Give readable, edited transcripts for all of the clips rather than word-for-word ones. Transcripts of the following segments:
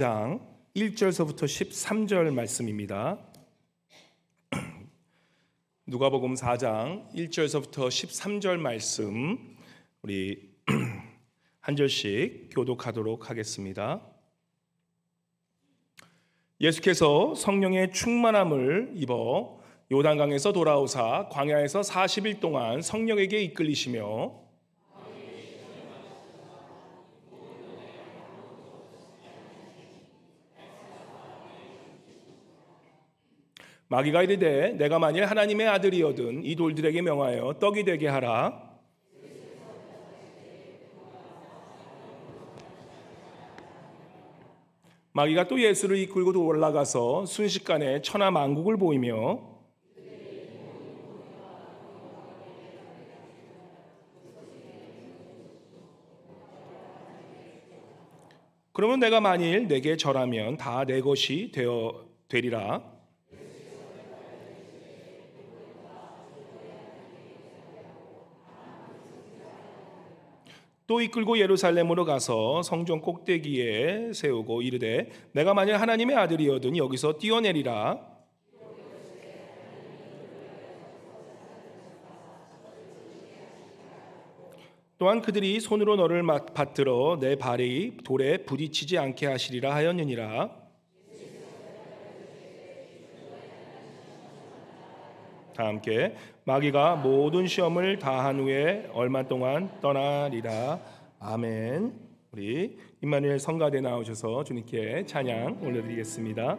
장 1절서부터 13절 말씀입니다. 누가복음 4장 1절서부터 13절 말씀 우리 한 절씩 교독하도록 하겠습니다. 예수께서 성령의 충만함을 입어 요단강에서 돌아오사 광야에서 40일 동안 성령에게 이끌리시며 마귀가 이르되 내가 만일 하나님의 아들이거든 이 돌들에게 명하여 떡이 되게 하라. 마귀가 또 예수를 이끌고 올라가서 순식간에 천하 만국을 보이며 그러면 내가 만일 내게 절하면 다 내 것이 되리라. 또 이끌고 예루살렘으로 가서 성전 꼭대기에 세우고 이르되 내가 만일 하나님의 아들이거든 여기서 뛰어내리라. 또한 그들이 손으로 너를 받들어 내 발이 돌에 부딪히지 않게 하시리라 하였느니라. 다 함께 마귀가 모든 시험을 다한 후에 얼마 동안 떠나리라. 아멘. 우리 임마누엘 성가대 나오셔서 주님께 찬양 올려드리겠습니다.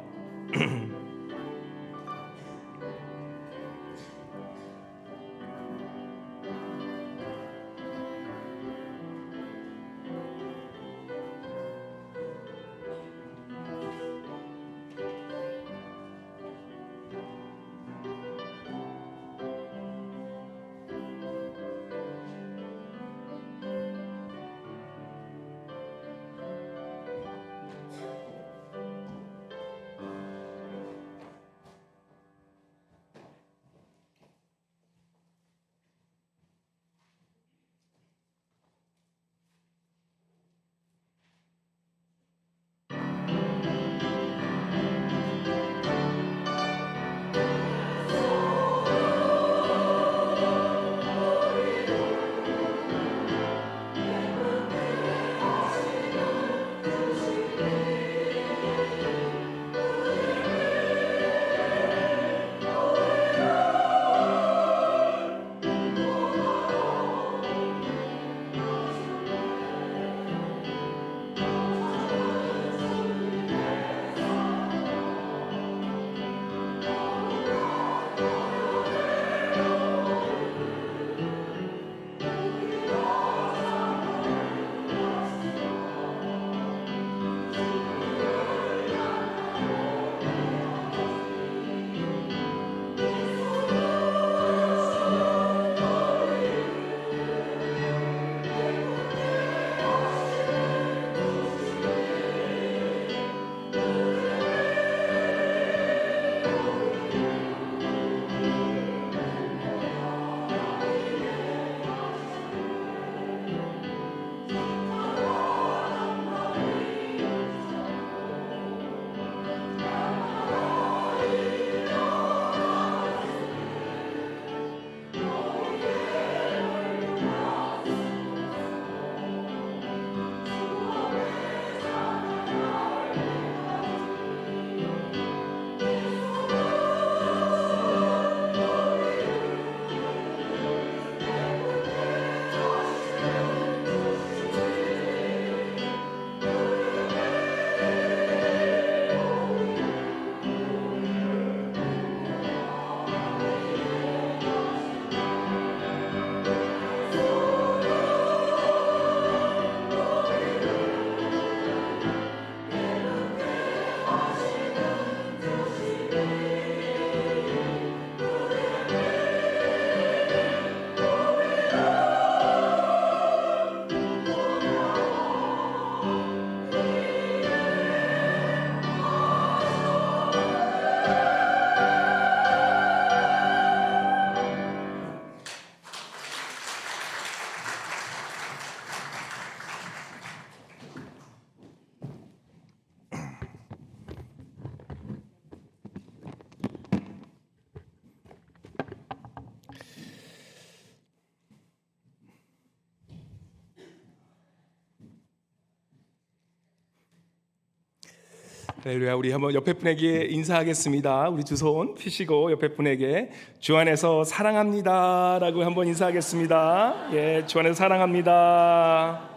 할렐루야. 우리 한번 옆에 분에게 인사하겠습니다. 우리 두 손 피시고 옆에 분에게 주 안에서 사랑합니다라고 한번 인사하겠습니다. 예, 주 안에서 사랑합니다.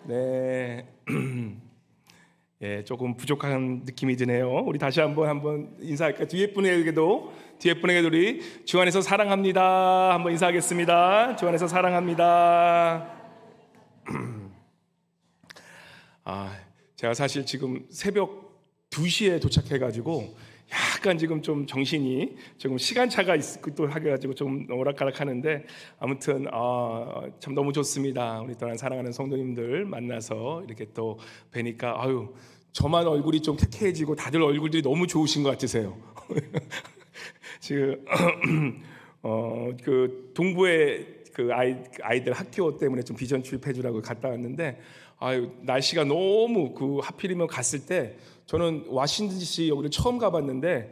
네. 예, 조금 부족한 느낌이 드네요. 우리 다시 한번 인사할까요? 뒤에 분에게도 우리 주 안에서 사랑합니다. 한번 인사하겠습니다. 주 안에서 사랑합니다. 제가 사실 지금 새벽 2시에 도착해가지고 약간 지금 좀 정신이 조금 시간차가 있고 해가지고 좀 오락가락하는데 아무튼 참 너무 좋습니다. 우리 또한 사랑하는 성도님들 만나서 이렇게 또 뵈니까 저만 얼굴이 좀 쾌쾌해지고 다들 얼굴들이 너무 좋으신 것 같으세요. 지금 그 동부에 그 아이들 학교 때문에 좀 비전 출입해주라고 갔다 왔는데 날씨가 너무 하필이면 갔을 때 저는 워싱턴 DC 여기를 처음 가봤는데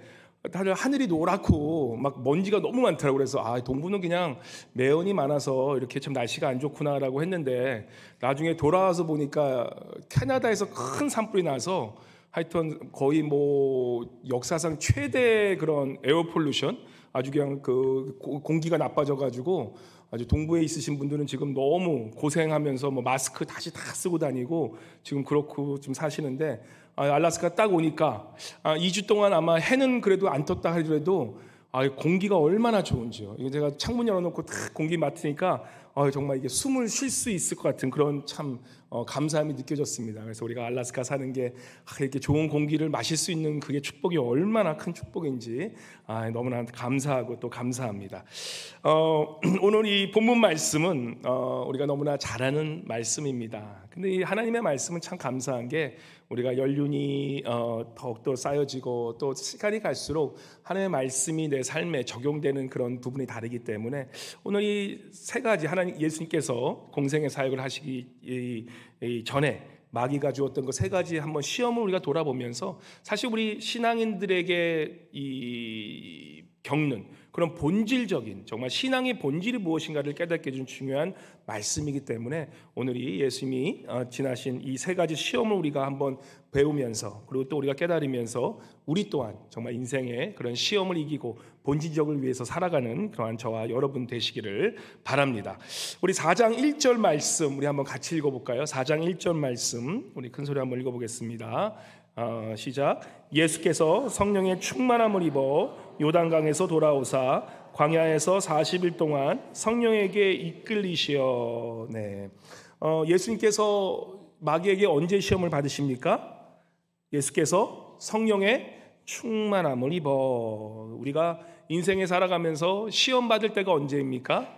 다들 하늘이 노랗고 막 먼지가 너무 많더라고요. 그래서 동부는 그냥 매연이 많아서 이렇게 참 날씨가 안 좋구나라고 했는데 나중에 돌아와서 보니까 캐나다에서 큰 산불이 나서 하여튼 거의 역사상 최대 그런 에어 폴루션, 아주 그냥 공기가 나빠져가지고 아주 동부에 있으신 분들은 지금 너무 고생하면서 마스크 다시 다 쓰고 다니고 지금 그렇고 좀 사시는데 알래스카 딱 오니까 2주 동안 아마 해는 그래도 안 떴다 하더라도 공기가 얼마나 좋은지요. 이게 제가 창문 열어놓고 딱 공기 맡으니까 정말 이게 숨을 쉴 수 있을 것 같은 그런 참 감사함이 느껴졌습니다. 그래서 우리가 알래스카 사는 게 이렇게 좋은 공기를 마실 수 있는 그게 축복이 얼마나 큰 축복인지 너무나 감사하고 또 감사합니다. 오늘 이 본문 말씀은 우리가 너무나 잘 아는 말씀입니다. 근데 이 하나님의 말씀은 참 감사한 게 우리가 연륜이 더욱더 쌓여지고 또 시간이 갈수록 하나님의 말씀이 내 삶에 적용되는 그런 부분이 다르기 때문에 오늘 이 세 가지 하나님 예수님께서 공생의 사역을 하시기 전에 마귀가 주었던 그 세 가지 한번 시험을 우리가 돌아보면서 사실 우리 신앙인들에게 겪는 그런 본질적인 정말 신앙의 본질이 무엇인가를 깨닫게 해준 중요한 말씀이기 때문에 오늘이 예수님이 지나신 이 세 가지 시험을 우리가 한번 배우면서 그리고 또 우리가 깨달으면서 우리 또한 정말 인생의 그런 시험을 이기고 본질적을 위해서 살아가는 그러한 저와 여러분 되시기를 바랍니다. 우리 4장 1절 말씀 우리 한번 같이 읽어볼까요? 4장 1절 말씀 우리 큰 소리 한번 읽어보겠습니다. 시작. 예수께서 성령의 충만함을 입어 요단강에서 돌아오사 광야에서 40일 동안 성령에게 이끌리시어. 네. 예수님께서 마귀에게 언제 시험을 받으십니까? 예수께서 성령의 충만함을 입어. 우리가 인생에 살아가면서 시험 받을 때가 언제입니까?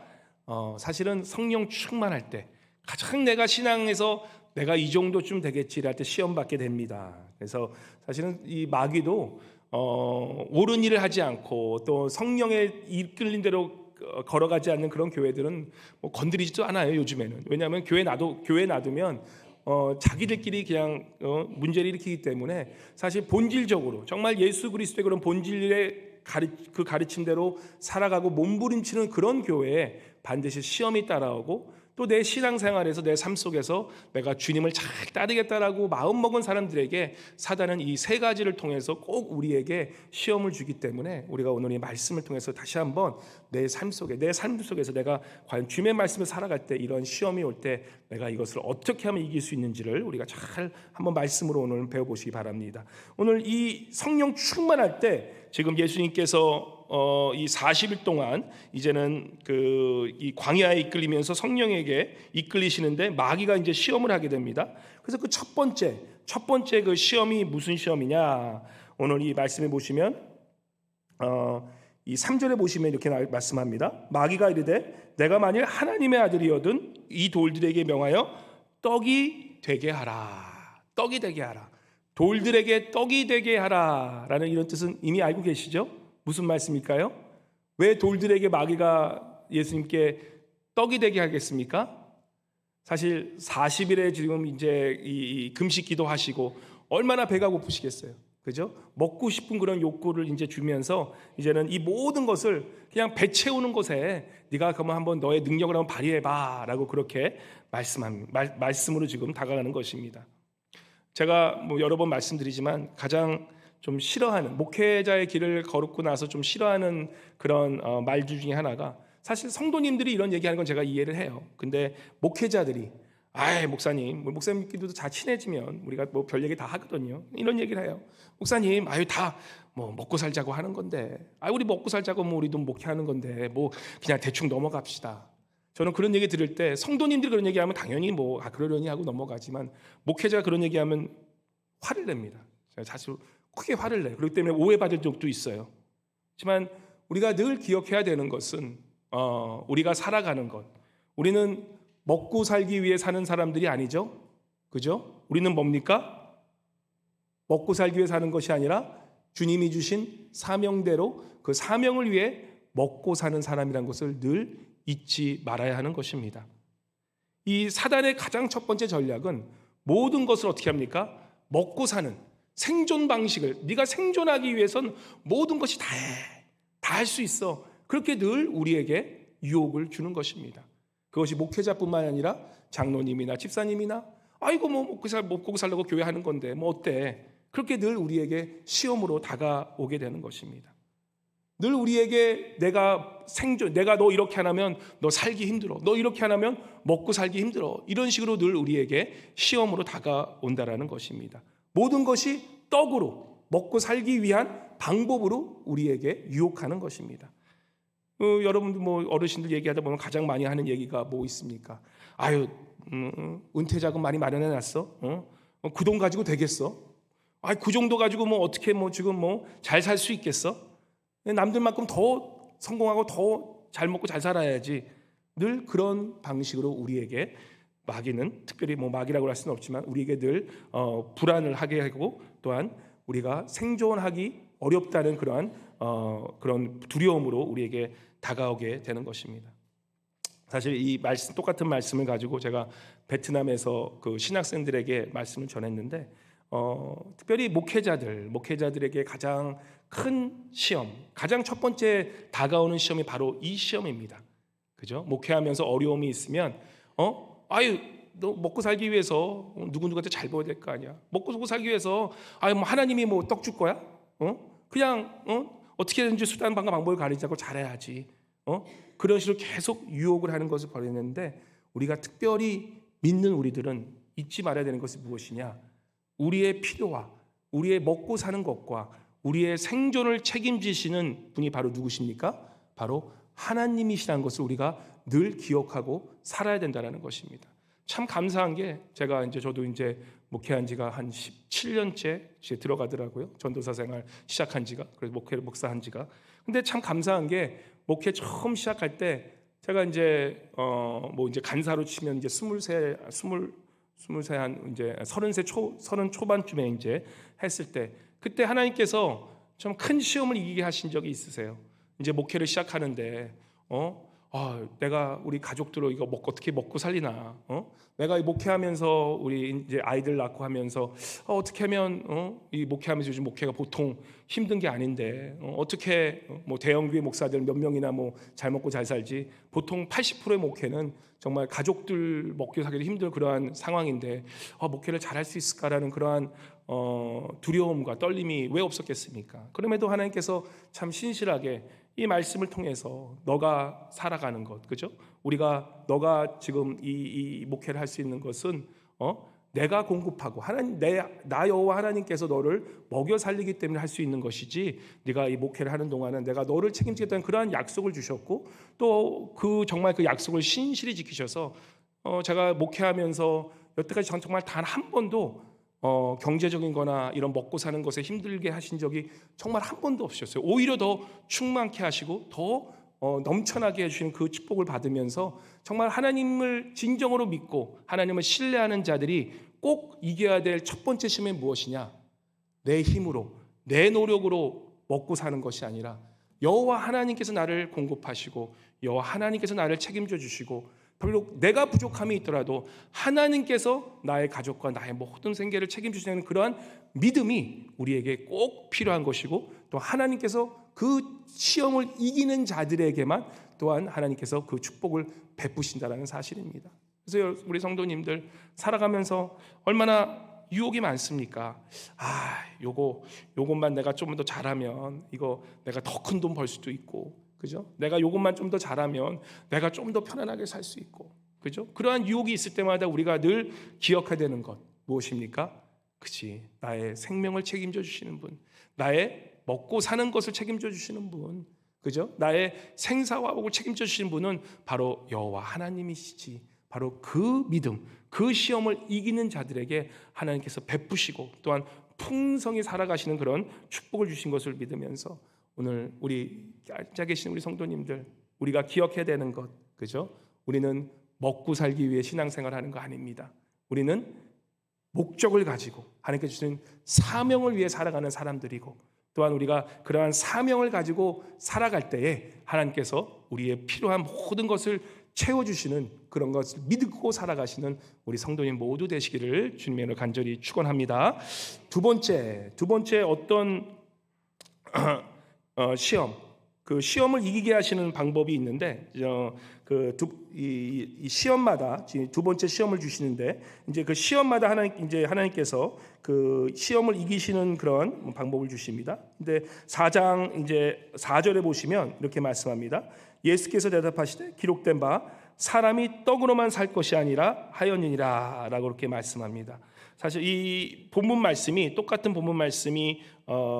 사실은 성령 충만할 때 가장 내가 신앙에서 내가 이 정도쯤 되겠지 할 때 시험 받게 됩니다. 그래서 사실은 이 마귀도 옳은 일을 하지 않고 또 성령의 이끌린 대로 걸어가지 않는 그런 교회들은 건드리지도 않아요. 요즘에는. 왜냐하면 교회 놔두면 자기들끼리 그냥 문제를 일으키기 때문에 사실 본질적으로 정말 예수 그리스도의 그런 본질의 그 가르침대로 살아가고 몸부림치는 그런 교회에 반드시 시험이 따라오고 또 내 신앙생활에서 내 삶 속에서 내가 주님을 잘 따르겠다라고 마음먹은 사람들에게 사단은 이 세 가지를 통해서 꼭 우리에게 시험을 주기 때문에 우리가 오늘 이 말씀을 통해서 다시 한번 내 삶 속에서 내가 과연 주님의 말씀을 살아갈 때 이런 시험이 올 때 내가 이것을 어떻게 하면 이길 수 있는지를 우리가 잘 한번 말씀으로 오늘 배워보시기 바랍니다. 오늘 이 성령 충만할 때 지금 예수님께서 이 40일 동안 이제는 이 광야에 이끌리면서 성령에게 이끌리시는데 마귀가 이제 시험을 하게 됩니다. 그래서 그 첫 번째 그 시험이 무슨 시험이냐? 오늘 이 말씀에 보시면 이 3절에 보시면 이렇게 말씀합니다. 마귀가 이르되 내가 만일 하나님의 아들이거든 이 돌들에게 명하여 떡이 되게 하라. 떡이 되게 하라. 돌들에게 떡이 되게 하라라는 이런 뜻은 이미 알고 계시죠? 무슨 말씀일까요? 왜 돌들에게 마귀가 예수님께 떡이 되게 하겠습니까? 사실 40일에 지금 이제 이 금식 기도하시고 얼마나 배가 고프시겠어요. 그죠? 먹고 싶은 그런 욕구를 이제 주면서 이제는 이 모든 것을 그냥 배 채우는 것에 네가 그러면 한번 너의 능력을 한번 발휘해봐라고 그렇게 말씀으로 지금 다가가는 것입니다. 제가 뭐 여러 번 말씀드리지만 가장 좀 싫어하는, 목회자의 길을 걸었고 나서 좀 싫어하는 그런 말들 중에 하나가, 사실 성도님들이 이런 얘기하는 건 제가 이해를 해요. 근데 목회자들이 아이 목사님, 목사님끼리도 다 친해지면 우리가 뭐 별 얘기 다 하거든요. 이런 얘기를 해요. 목사님, 아유 다 뭐 먹고 살자고 하는 건데, 아 우리 먹고 살자고 뭐 우리도 목회하는 건데 뭐 그냥 대충 넘어갑시다. 저는 그런 얘기 들을 때 성도님들이 그런 얘기하면 당연히 뭐 그러려니 하고 넘어가지만, 목회자가 그런 얘기하면 화를 냅니다. 제가 자주 크게 화를 내요. 그렇기 때문에 오해받을 적도 있어요. 하지만 우리가 늘 기억해야 되는 것은 우리가 살아가는 것, 우리는 먹고 살기 위해 사는 사람들이 아니죠. 그죠? 우리는 뭡니까? 먹고 살기 위해 사는 것이 아니라 주님이 주신 사명대로 그 사명을 위해 먹고 사는 사람이라는 것을 늘 잊지 말아야 하는 것입니다. 이 사단의 가장 첫 번째 전략은 모든 것을 어떻게 합니까? 먹고 사는 생존 방식을, 네가 생존하기 위해선 모든 것이 다 해, 다 할 수 있어, 그렇게 늘 우리에게 유혹을 주는 것입니다. 그것이 목회자뿐만 아니라 장로님이나 집사님이나 아이고 뭐 먹고 살려고 교회 하는 건데 뭐 어때, 그렇게 늘 우리에게 시험으로 다가오게 되는 것입니다. 늘 우리에게 내가 너 이렇게 안 하면 너 살기 힘들어, 너 이렇게 안 하면 먹고 살기 힘들어, 이런 식으로 늘 우리에게 시험으로 다가온다라는 것입니다. 모든 것이 떡으로 먹고 살기 위한 방법으로 우리에게 유혹하는 것입니다. 여러분들 뭐 어르신들 얘기하다 보면 가장 많이 하는 얘기가 뭐 있습니까? 아유 은퇴자금 많이 마련해놨어? 그 돈 가지고 되겠어? 그 정도 가지고 뭐 어떻게 뭐 지금 뭐 잘 살 수 있겠어? 남들만큼 더 성공하고 더 잘 먹고 잘 살아야지. 늘 그런 방식으로 우리에게 마귀는, 특별히 뭐 마귀라고 할 수는 없지만 우리에게 늘 불안을 하게 하고, 또한 우리가 생존하기 어렵다는 그런 두려움으로 우리에게 다가오게 되는 것입니다. 사실 이 말씀, 똑같은 말씀을 가지고 제가 베트남에서 그 신학생들에게 말씀을 전했는데, 특별히 목회자들에게 가장 큰 시험, 가장 첫 번째 다가오는 시험이 바로 이 시험입니다. 그죠? 목회하면서 어려움이 있으면 너 먹고 살기 위해서 누구한테 잘 보여야 될 거 아니야. 먹고 살기 위해서 뭐 하나님이 뭐 떡 줄 거야? 그냥 어떻게든지 수단 방법을 가리자고 잘해야지. 그런 식으로 계속 유혹을 하는 것을 벌이는데, 우리가 특별히 믿는 우리들은 잊지 말아야 되는 것이 무엇이냐? 우리의 필요와 우리의 먹고 사는 것과 우리의 생존을 책임지시는 분이 바로 누구십니까? 바로 하나님이시라는 것을 우리가 늘 기억하고 살아야 된다는 것입니다. 참 감사한 게, 저도 이제 목회한 지가 한 17년째 들어가더라고요. 전도사 생활 시작한 지가, 그래서 목사한 지가. 근데 참 감사한 게, 목회 처음 시작할 때 제가 이제 간사로 치면 이제 30세 한 이제 30 초반쯤에 이제 했을 때, 그때 하나님께서 좀 큰 시험을 이기게 하신 적이 있으세요. 이제 목회를 시작하는데 내가 우리 가족들로 이거 어떻게 먹고 살리나? 내가 목회하면서 우리 이제 아이들 낳고 하면서 어떻게 하면 이 목회하면서, 요즘 목회가 보통 힘든 게 아닌데 어떻게 뭐 대형교회 목사들 몇 명이나 뭐 잘 먹고 잘 살지? 보통 80%의 목회는 정말 가족들 먹고 살기도 힘든 그러한 상황인데 목회를 잘할 수 있을까라는 그러한 두려움과 떨림이 왜 없었겠습니까? 그럼에도 하나님께서 참 신실하게 이 말씀을 통해서 너가 살아가는 것, 그죠? 너가 지금 이 목회를 할 수 있는 것은 내가 공급하고 나 여호와 하나님께서 너를 먹여 살리기 때문에 할 수 있는 것이지, 네가 이 목회를 하는 동안은 내가 너를 책임지겠다는 그러한 약속을 주셨고, 또 정말 그 약속을 신실히 지키셔서 제가 목회하면서 여태까지 정말 단 한 번도 경제적인 거나 이런 먹고 사는 것에 힘들게 하신 적이 정말 한 번도 없으셨어요. 오히려 더 충만케 하시고 더 넘쳐나게 해주시는 그 축복을 받으면서, 정말 하나님을 진정으로 믿고 하나님을 신뢰하는 자들이 꼭 이겨야 될 첫 번째 시험이 무엇이냐? 내 힘으로, 내 노력으로 먹고 사는 것이 아니라 여호와 하나님께서 나를 공급하시고 여호와 하나님께서 나를 책임져 주시고, 비록 내가 부족함이 있더라도 하나님께서 나의 가족과 나의 모든 생계를 책임지시는 그러한 믿음이 우리에게 꼭 필요한 것이고, 또 하나님께서 그 시험을 이기는 자들에게만 또한 하나님께서 그 축복을 베푸신다는 사실입니다. 그래서 우리 성도님들 살아가면서 얼마나 유혹이 많습니까? 요것만 내가 좀 더 잘하면 이거 내가 더 큰 돈 벌 수도 있고, 그죠? 내가 요것만 좀 더 잘하면 내가 좀 더 편안하게 살 수 있고, 그죠? 그러한 유혹이 있을 때마다 우리가 늘 기억해야 되는 것 무엇입니까? 그치, 나의 생명을 책임져 주시는 분, 나의 먹고 사는 것을 책임져 주시는 분, 그죠? 나의 생사화복을 책임져 주시는 분은 바로 여호와 하나님이시지. 바로 그 믿음, 그 시험을 이기는 자들에게 하나님께서 베푸시고 또한 풍성히 살아가시는 그런 축복을 주신 것을 믿으면서 오늘 우리 앉아 계신 우리 성도님들, 우리가 기억해야 되는 것, 그죠? 우리는 먹고 살기 위해 신앙생활하는 거 아닙니다. 우리는 목적을 가지고 하나님께서 주신 사명을 위해 살아가는 사람들이고, 또한 우리가 그러한 사명을 가지고 살아갈 때에 하나님께서 우리의 필요한 모든 것을 채워주시는 그런 것을 믿고 살아가시는 우리 성도님 모두 되시기를 주님의 이름으로 간절히 축원합니다. 두 번째 어떤 시험, 그 시험을 이기게 하시는 방법이 있는데, 이 시험마다 두 번째 시험을 주시는데, 이제 그 시험마다 하나님께서 그 시험을 이기시는 그런 방법을 주십니다. 근데 4장 이제 4절에 보시면 이렇게 말씀합니다. 예수께서 대답하시되 기록된 바 사람이 떡으로만 살 것이 아니라 하였느니라라고 그렇게 말씀합니다. 사실 이 본문 말씀이 똑같은 본문 말씀이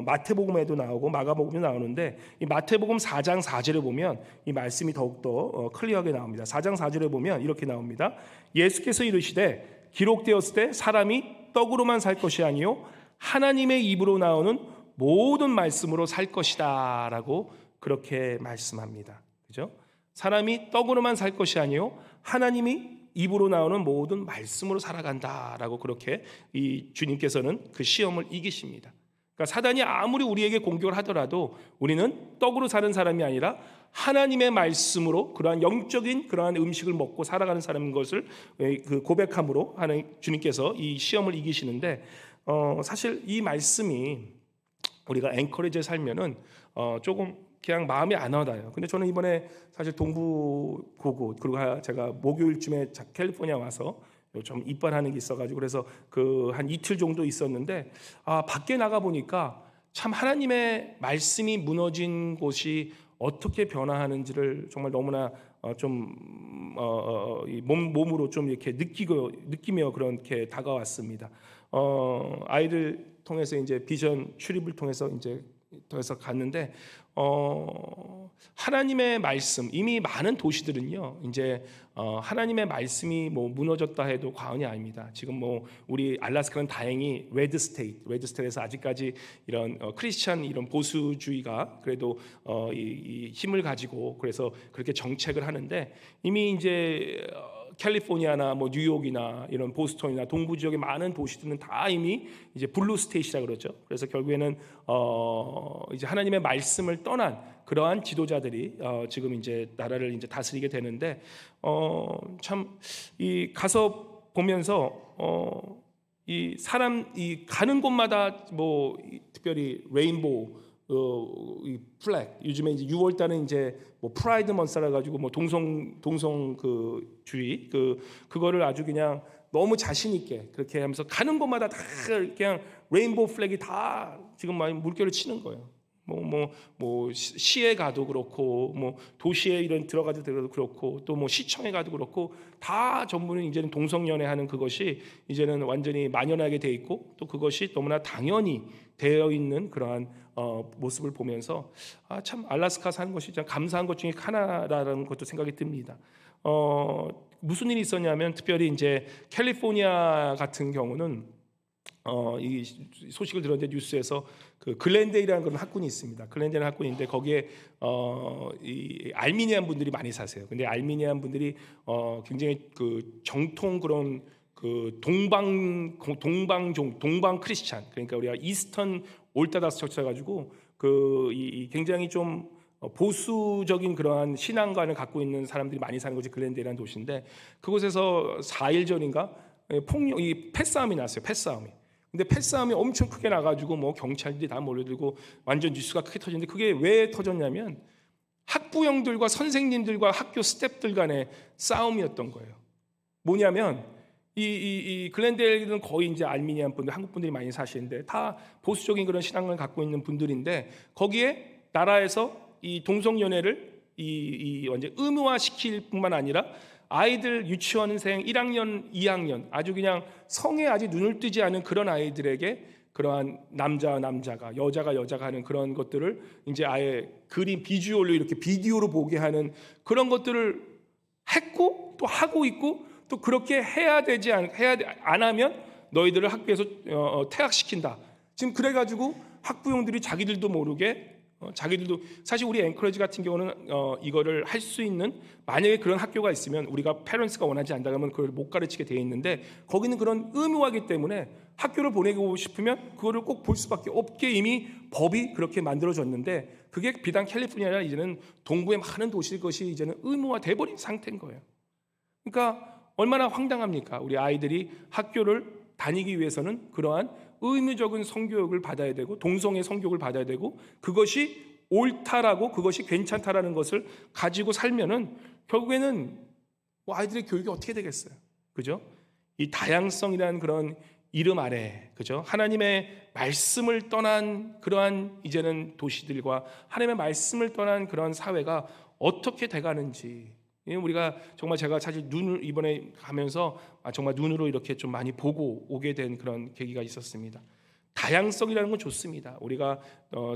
마태복음에도 나오고 마가복음에도 나오는데, 이 마태복음 4장 4절에 보면 이 말씀이 더욱더 클리어하게 나옵니다. 4장 4절에 보면 이렇게 나옵니다. 예수께서 이르시되 기록되었을 때 사람이 떡으로만 살 것이 아니요 하나님의 입으로 나오는 모든 말씀으로 살 것이다 라고 그렇게 말씀합니다. 그죠? 사람이 떡으로만 살 것이 아니요 하나님이 입으로 나오는 모든 말씀으로 살아간다라고 그렇게 이 주님께서는 그 시험을 이기십니다. 그러니까 사단이 아무리 우리에게 공격을 하더라도 우리는 떡으로 사는 사람이 아니라 하나님의 말씀으로 그러한 영적인 그러한 음식을 먹고 살아가는 사람인 것을 그 고백함으로 하나님 주님께서 이 시험을 이기시는데, 사실 이 말씀이 우리가 앵커리지에 살면은 조금 그냥 마음이 안 와닿아요. 근데 저는 이번에 사실 동부 고고, 그리고 제가 목요일쯤에 캘리포니아 와서 좀 입반하는 게 있어가지고 그래서 그 한 이틀 정도 있었는데, 밖에 나가 보니까 참 하나님의 말씀이 무너진 곳이 어떻게 변화하는지를 정말 너무나 몸으로 좀 이렇게 느끼며 그렇게 다가왔습니다. 아이들 통해서 이제 비전 출입을 통해서 갔는데, 하나님의 말씀, 이미 많은 도시들은요 이제 하나님의 말씀이 뭐 무너졌다 해도 과언이 아닙니다. 지금 뭐 우리 알래스카는 다행히 레드스테이트에서 아직까지 이런 크리스찬 이런 보수주의가 그래도 이 힘을 가지고 그래서 그렇게 정책을 하는데, 이미 이제 캘리포니아나 뭐 뉴욕이나 이런 보스턴이나 동부 지역의 많은 도시들은 다 이미 이제 블루 스테이트라 그러죠. 그래서 결국에는 이제 하나님의 말씀을 떠난 그러한 지도자들이 지금 이제 나라를 이제 다스리게 되는데, 참 이 가서 보면서 이 사람 이 가는 곳마다 뭐 특별히 레인보우 이 플렉, 요즘에 이제 6월 달은 이제 뭐 프라이드 먼스라 가지고 뭐 동성 그 주의 그거를 아주 그냥 너무 자신 있게 그렇게 하면서 가는 곳마다 다 그냥 레인보우 플렉이 다 지금 많이 물결을 치는 거예요. 뭐 시에 가도 그렇고 뭐 도시에 이런 들어가도 그렇고 또 뭐 시청에 가도 그렇고 다 전부는 이제는 동성연애하는 그것이 이제는 완전히 만연하게 돼 있고, 또 그것이 너무나 당연히 되어 있는 그러한 모습을 보면서 참 알래스카 사는 것이 참 감사한 것 중에 하나라는 것도 생각이 듭니다. 무슨 일이 있었냐면, 특별히 이제 캘리포니아 같은 경우는 이 소식을 들었는데 뉴스에서 그 글렌데일이라는 그런 학군이 있습니다. 글렌데일 학군인데 거기에 이 알미니안 분들이 많이 사세요. 근데 알미니안 분들이 굉장히 그 정통 그런 그 동방 크리스찬, 그러니까 우리가 이스턴 올타다스 처치해 가지고 이 굉장히 좀 보수적인 그러한 신앙관을 갖고 있는 사람들이 많이 사는 곳이 글렌데일이라는 도시인데, 그곳에서 4일 전인가 패싸움이 났어요. 패싸움이. 근데 패싸움이 엄청 크게 나가지고 뭐 경찰들이 다 몰려들고 완전 뉴스가 크게 터졌는데, 그게 왜 터졌냐면 학부형들과 선생님들과 학교 스태프들 간의 싸움이었던 거예요. 뭐냐면 이 글렌델은 거의 이제 알미니안 분들, 한국 분들이 많이 사시는데 다 보수적인 그런 신앙을 갖고 있는 분들인데 거기에 나라에서 이 동성연애를 완전 의무화시킬 뿐만 아니라 아이들 유치원생 1학년, 2학년 아주 그냥 성에 아직 눈을 뜨지 않은 그런 아이들에게 그러한 남자가 여자가 하는 그런 것들을 이제 아예 그림 비주얼로 이렇게 비디오로 보게 하는 그런 것들을 했고 또 하고 있고 또 그렇게 안 하면 너희들을 학교에서 퇴학시킨다. 지금 그래가지고 학부형들이 자기들도 모르게 자기들도 사실 우리 앵커리지 같은 경우는 이거를 할 수 있는 만약에 그런 학교가 있으면 우리가 페런스가 원하지 않다 그러면 그걸 못 가르치게 돼 있는데 거기는 그런 의무화기 때문에 학교를 보내고 싶으면 그거를 꼭 볼 수밖에 없게 이미 법이 그렇게 만들어졌는데 그게 비단 캘리포니아가 아니라 이제는 동부의 많은 도시일 것이 이제는 의무화돼 버린 상태인 거예요. 그러니까 얼마나 황당합니까? 우리 아이들이 학교를 다니기 위해서는 그러한 의무적인 성교육을 받아야 되고 동성애 성교육을 받아야 되고 그것이 옳다라고 그것이 괜찮다라는 것을 가지고 살면은 결국에는 뭐 아이들의 교육이 어떻게 되겠어요? 그죠? 이 다양성이라는 그런 이름 아래 그죠? 하나님의 말씀을 떠난 그러한 이제는 도시들과 하나님의 말씀을 떠난 그런 사회가 어떻게 돼가는지 우리가 정말 제가 사실 눈을 이번에 가면서 정말 눈으로 이렇게 좀 많이 보고 오게 된 그런 계기가 있었습니다. 다양성이라는 건 좋습니다. 우리가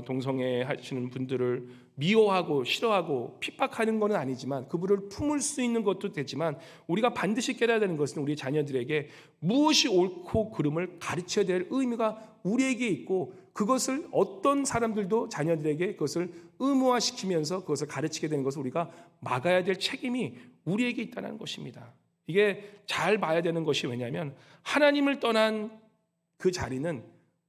동성애 하시는 분들을 미워하고 싫어하고 핍박하는 것은 아니지만 그분을 품을 수 있는 것도 되지만 우리가 반드시 깨달아야 되는 것은 우리 자녀들에게 무엇이 옳고 그름을 가르쳐야 될 의미가 우리에게 있고 그것을 어떤 사람들도 자녀들에게 그것을 의무화시키면서 그것을 가르치게 되는 것을 우리가 막아야 될 책임이 우리에게 있다는 것입니다. 이게 잘 봐야 되는 것이 왜냐하면 하나님을 떠난 그 자리는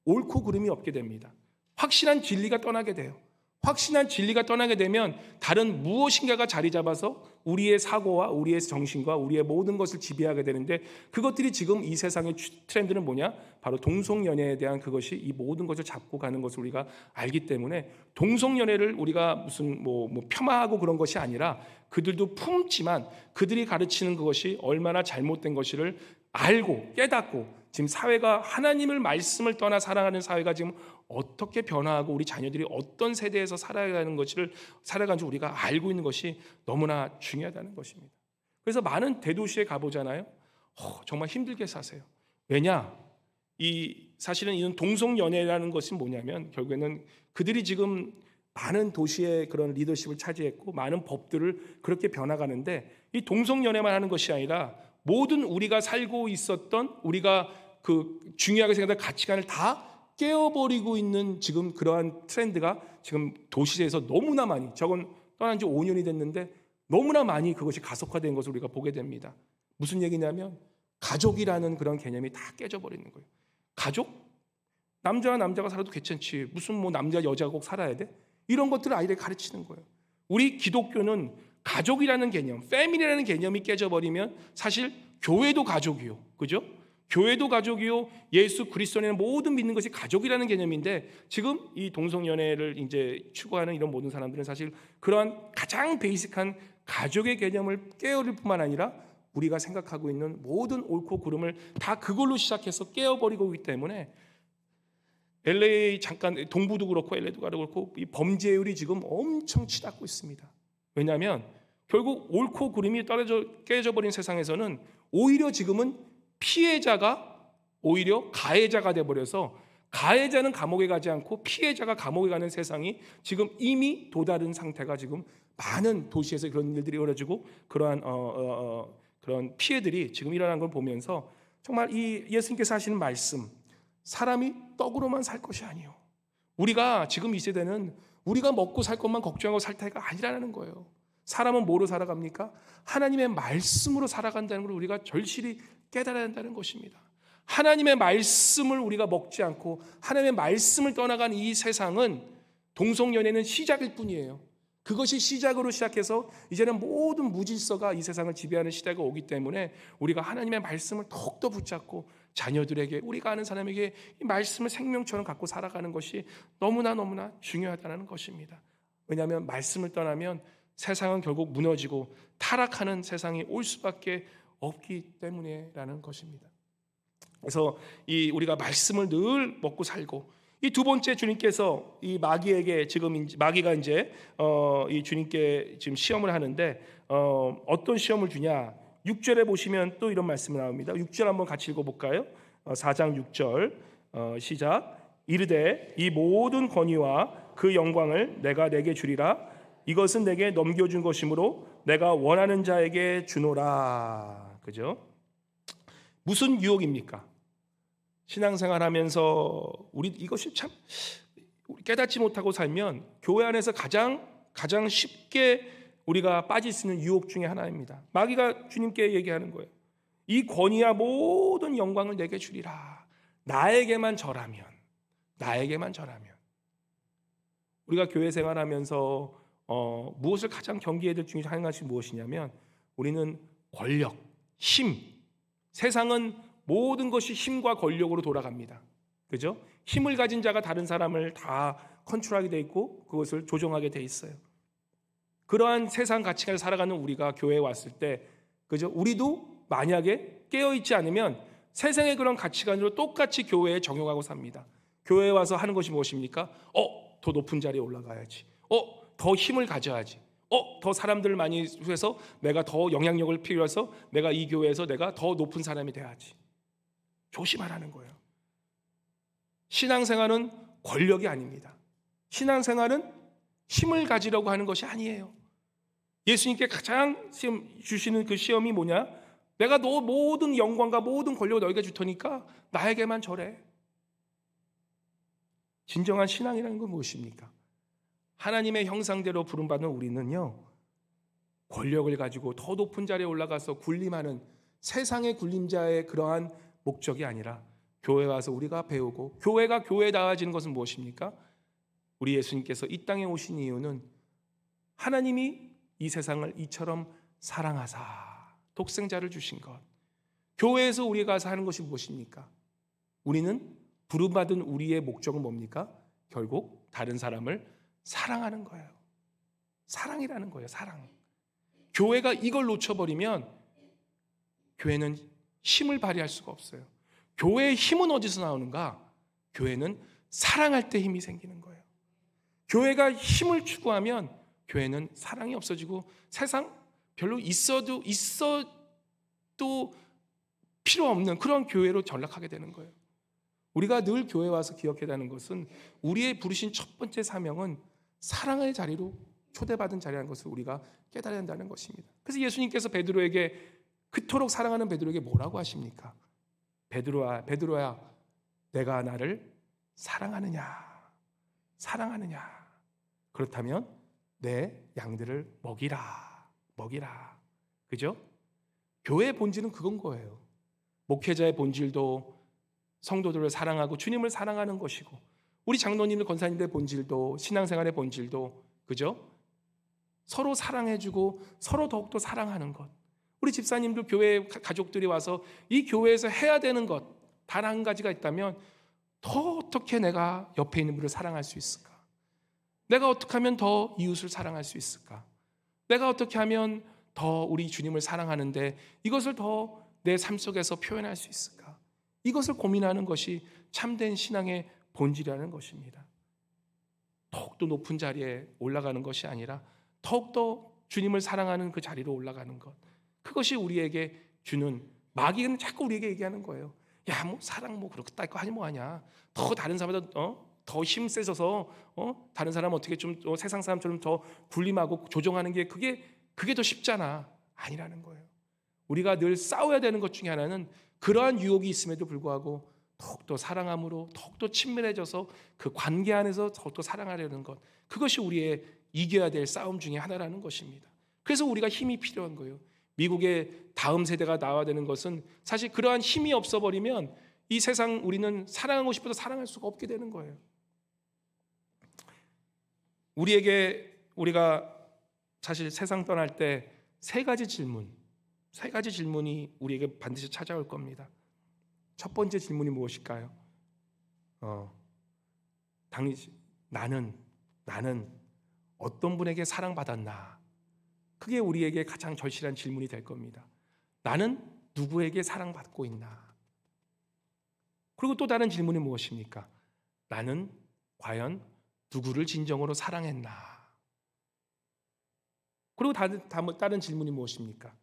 옳고 그름이 없게 됩니다. 확실한 진리가 떠나게 돼요. 확실한 진리가 떠나게 되면 다른 무엇인가가 자리 잡아서 우리의 사고와 우리의 정신과 우리의 모든 것을 지배하게 되는데 그것들이 지금 이 세상의 트렌드는 뭐냐? 바로 동성연애에 대한 그것이 이 모든 것을 잡고 가는 것을 우리가 알기 때문에 동성연애를 우리가 무슨 뭐 폄하하고 그런 것이 아니라 그들도 품지만 그들이 가르치는 그것이 얼마나 잘못된 것을 알고 깨닫고 지금 사회가 하나님을 말씀을 떠나 살아가는 사회가 지금 어떻게 변화하고 우리 자녀들이 어떤 세대에서 살아가는지 우리가 알고 있는 것이 너무나 중요하다는 것입니다. 그래서 많은 대도시에 가보잖아요. 정말 힘들게 사세요. 왜냐? 사실은 이런 동성연애라는 것이 뭐냐면 결국에는 그들이 지금 많은 도시의 그런 리더십을 차지했고 많은 법들을 그렇게 변화가는데 이 동성연애만 하는 것이 아니라 모든 우리가 살고 있었던 우리가 그 중요하게 생각하는 가치관을 다 깨어버리고 있는 지금 그러한 트렌드가 지금 도시에서 너무나 많이 저건 떠난 지 5년이 됐는데 너무나 많이 그것이 가속화된 것을 우리가 보게 됩니다. 무슨 얘기냐면 가족이라는 그런 개념이 다 깨져버리는 거예요. 가족? 남자와 남자가 살아도 괜찮지 무슨 뭐 남자 여자가 꼭 살아야 돼? 이런 것들을 아이들에게 가르치는 거예요. 우리 기독교는 가족이라는 개념, 패밀리라는 개념이 깨져버리면 사실 교회도 가족이요. 그죠? 교회도 가족이요. 예수 그리스도는 모든 믿는 것이 가족이라는 개념인데 지금 이 동성연애를 이제 추구하는 이런 모든 사람들은 사실 그러한 가장 베이직한 가족의 개념을 깨어릴 뿐만 아니라 우리가 생각하고 있는 모든 옳고 그름을 다 그걸로 시작해서 깨어버리고 있기 때문에 LA 잠깐 동부도 그렇고 LA도 그렇고 이 범죄율이 지금 엄청 치닫고 있습니다. 왜냐하면 결국 옳고 그름이 깨져버린 세상에서는 오히려 지금은 피해자가 오히려 가해자가 돼버려서 가해자는 감옥에 가지 않고 피해자가 감옥에 가는 세상이 지금 이미 도다른 상태가 지금 많은 도시에서 그런 일들이 벌어지고 그러한 그런 피해들이 지금 일어난 걸 보면서 정말 이 예수님께서 하시는 말씀 사람이 떡으로만 살 것이 아니요 우리가 지금 이 세대는 우리가 먹고 살 것만 걱정하고 살 때가 아니라는 거예요. 사람은 뭐로 살아갑니까? 하나님의 말씀으로 살아간다는 걸 우리가 절실히 깨달아야 한다는 것입니다. 하나님의 말씀을 우리가 먹지 않고 하나님의 말씀을 떠나간 이 세상은 동성연애는 시작일 뿐이에요. 그것이 시작으로 시작해서 이제는 모든 무질서가 이 세상을 지배하는 시대가 오기 때문에 우리가 하나님의 말씀을 더욱더 붙잡고 자녀들에게 우리가 아는 사람에게 이 말씀을 생명처럼 갖고 살아가는 것이 너무나 중요하다는 것입니다. 왜냐하면 말씀을 떠나면 세상은 결국 무너지고 타락하는 세상이 올 수밖에 없기 때문에라는 것입니다. 그래서 이 우리가 말씀을 늘 먹고 살고, 이 두 번째, 주님께서 이 마귀에게 지금 마귀가 이제 이 주님께 지금 시험을 하는데 어떤 시험을 주냐? 6절에 보시면 또 이런 말씀이 나옵니다. 6절 한번 같이 읽어볼까요? 4장 6절 시작. 이르되 이 모든 권위와 그 영광을 내가 내게 주리라. 이것은 내게 넘겨준 것이므로 내가 원하는 자에게 주노라. 그죠? 무슨 유혹입니까? 신앙생활하면서 우리 이것이 참 깨닫지 못하고 살면 교회 안에서 가장 쉽게 우리가 빠질 수 있는 유혹 중에 하나입니다. 마귀가 주님께 얘기하는 거예요. 이 권위와 모든 영광을 내게 주리라. 나에게만 절하면. 우리가 교회 생활하면서 무엇을 가장 경계해야 될 중에 한 가지 무엇이냐면, 우리는 권력, 힘. 세상은 모든 것이 힘과 권력으로 돌아갑니다. 그죠? 힘을 가진 자가 다른 사람을 다 컨트롤하게 돼 있고 그것을 조종하게 돼 있어요. 그러한 세상 가치관을 살아가는 우리가 교회에 왔을 때, 그죠? 우리도 만약에 깨어 있지 않으면 세상의 그런 가치관으로 똑같이 교회에 적용하고 삽니다. 교회에 와서 하는 것이 무엇입니까? 더 높은 자리에 올라가야지. 더 힘을 가져야지. 더 사람들을 많이 해서 내가 더 영향력을 필요해서 내가 이 교회에서 내가 더 높은 사람이 돼야지. 조심하라는 거예요. 신앙생활은 권력이 아닙니다. 신앙생활은 힘을 가지려고 하는 것이 아니에요. 예수님께 가장 주시는 그 시험이 뭐냐? 내가 너 모든 영광과 모든 권력을 너희가 줄 테니까 나에게만 절해. 진정한 신앙이라는 건 무엇입니까? 하나님의 형상대로 부름받는 우리는요, 권력을 가지고 더 높은 자리에 올라가서 군림하는 세상의 군림자의 그러한 목적이 아니라, 교회에 와서 우리가 배우고 교회가 교회다워지는 것은 무엇입니까? 우리 예수님께서 이 땅에 오신 이유는 하나님이 이 세상을 이처럼 사랑하사 독생자를 주신 것. 교회에서 우리가 가서 하는 것이 무엇입니까? 우리는 부름받은 우리의 목적은 뭡니까? 결국 다른 사람을 사랑하는 거예요. 사랑이라는 거예요. 사랑. 교회가 이걸 놓쳐버리면 교회는 힘을 발휘할 수가 없어요. 교회의 힘은 어디서 나오는가? 교회는 사랑할 때 힘이 생기는 거예요. 교회가 힘을 추구하면 교회는 사랑이 없어지고 세상 별로 있어도 필요 없는 그런 교회로 전락하게 되는 거예요. 우리가 늘 교회 와서 기억해야 하는 것은, 우리의 부르신 첫 번째 사명은 사랑의 자리로 초대받은 자리라는 것을 우리가 깨달아야 한다는 것입니다. 그래서 예수님께서 베드로에게, 그토록 사랑하는 베드로에게 뭐라고 하십니까? 베드로야, 내가 나를 사랑하느냐? 그렇다면 내 양들을 먹이라. 그죠? 교회의 본질은 그건 거예요. 목회자의 본질도 성도들을 사랑하고 주님을 사랑하는 것이고, 우리 장로님들, 권사님들의 본질도, 신앙생활의 본질도, 그죠? 서로 사랑해주고 서로 더욱더 사랑하는 것. 우리 집사님들, 교회 가족들이 와서 이 교회에서 해야 되는 것 단 한 가지가 있다면, 더 어떻게 내가 옆에 있는 분을 사랑할 수 있을까? 내가 어떻게 하면 더 이웃을 사랑할 수 있을까? 내가 어떻게 하면 더 우리 주님을 사랑하는데 이것을 더 내 삶 속에서 표현할 수 있을까? 이것을 고민하는 것이 참된 신앙의 본질이라는 것입니다. 더욱더 높은 자리에 올라가는 것이 아니라 더욱더 주님을 사랑하는 그 자리로 올라가는 것. 그것이 우리에게 주는, 마귀는 자꾸 우리에게 얘기하는 거예요. 야, 뭐 사랑 뭐 그렇게 딸 거 하니 뭐 하냐? 더 다른 사람보다 더 힘 세져서 다른 사람 어떻게 좀 세상 사람처럼 더 군림하고 조종하는 게 그게 더 쉽잖아. 아니라는 거예요. 우리가 늘 싸워야 되는 것 중에 하나는, 그러한 유혹이 있음에도 불구하고 더욱더 사랑함으로 더욱더 친밀해져서 그 관계 안에서 더욱더 사랑하려는 것. 그것이 우리의 이겨야 될 싸움 중에 하나라는 것입니다. 그래서 우리가 힘이 필요한 거예요. 미국의 다음 세대가 나와야 되는 것은, 사실 그러한 힘이 없어버리면 이 세상, 우리는 사랑하고 싶어도 사랑할 수가 없게 되는 거예요. 우리가 사실 세상 떠날 때 세 가지 질문이 우리에게 반드시 찾아올 겁니다. 첫 번째 질문이 무엇일까요? 나는 어떤 분에게 사랑받았나? 그게 우리에게 가장 절실한 질문이 될 겁니다. 나는 누구에게 사랑받고 있나? 그리고 또 다른 질문이 무엇입니까? 나는 과연 누구를 진정으로 사랑했나? 그리고 다른 질문이 무엇입니까?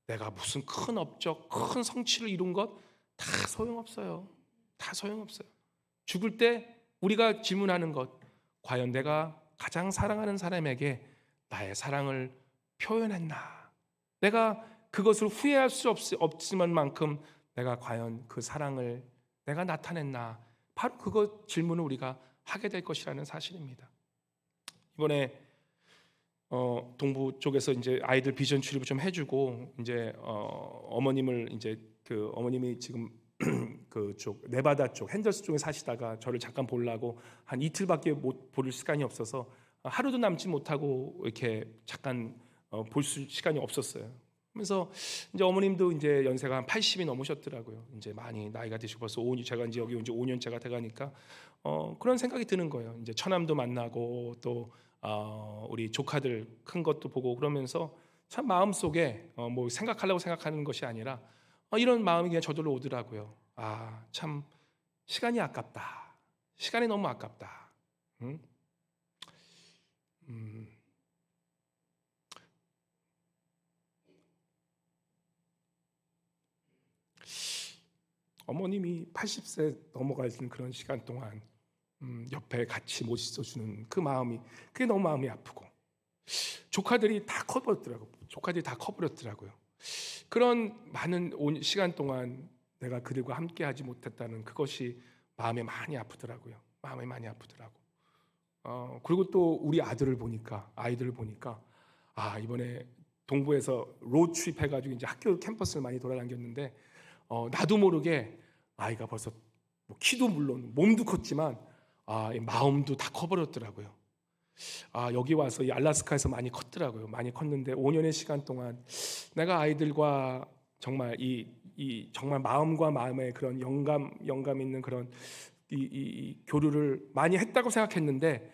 내가 무슨 큰 업적, 큰 성취를 이룬 것 다 소용없어요. 다 소용없어요. 죽을 때 우리가 질문하는 것, 과연 내가 가장 사랑하는 사람에게 나의 사랑을 표현했나? 내가 그것을 후회할 수 없을 만큼 내가 과연 그 사랑을 내가 나타냈나? 바로 그것 질문을 우리가 하게 될 것이라는 사실입니다. 이번에 동부 쪽에서 이제 아이들 비전 출입을 좀 해주고 이제 어머님을 이제 그 어머님이 지금 그쪽 네바다 쪽 핸더스 쪽에 사시다가 저를 잠깐 보려고 한 이틀밖에 못 볼 시간이 없어서 하루도 남지 못하고 이렇게 잠깐 볼 시간이 없었어요. 그래서 이제 어머님도 이제 연세가 한 80이 넘으셨더라고요. 이제 많이 나이가 드시고 벌써 제가 이제 여기 이제 5년째가 돼가니까 그런 생각이 드는 거예요. 이제 처남도 만나고 또 우리 조카들 큰 것도 보고 그러면서 참 마음 속에 뭐 생각하려고 생각하는 것이 아니라 이런 마음이 그냥 저절로 오더라고요. 참 시간이 아깝다. 시간이 너무 아깝다. 응? 어머님이 80세 넘어가시는 그런 시간 동안 옆에 같이 못 있어주는 그 마음이 그게 너무 마음이 아프고 조카들이 다 커버렸더라고요. 그런 많은 시간 동안 내가 그들과 함께하지 못했다는 그것이 마음에 많이 아프더라고요. 마음에 많이 아프더라고. 그리고 또 우리 아이들을 보니까 이번에 동부에서 로드트립 해가지고 이제 학교 캠퍼스를 많이 돌아다녔는데 나도 모르게 아이가 벌써 뭐 키도 물론 몸도 컸지만 이 마음도 다 커버렸더라고요. 여기 와서 이 알래스카에서 많이 컸더라고요. 많이 컸는데 5년의 시간 동안 내가 아이들과 정말 이 정말 마음과 마음의 그런 영감 있는 그런 이 교류를 많이 했다고 생각했는데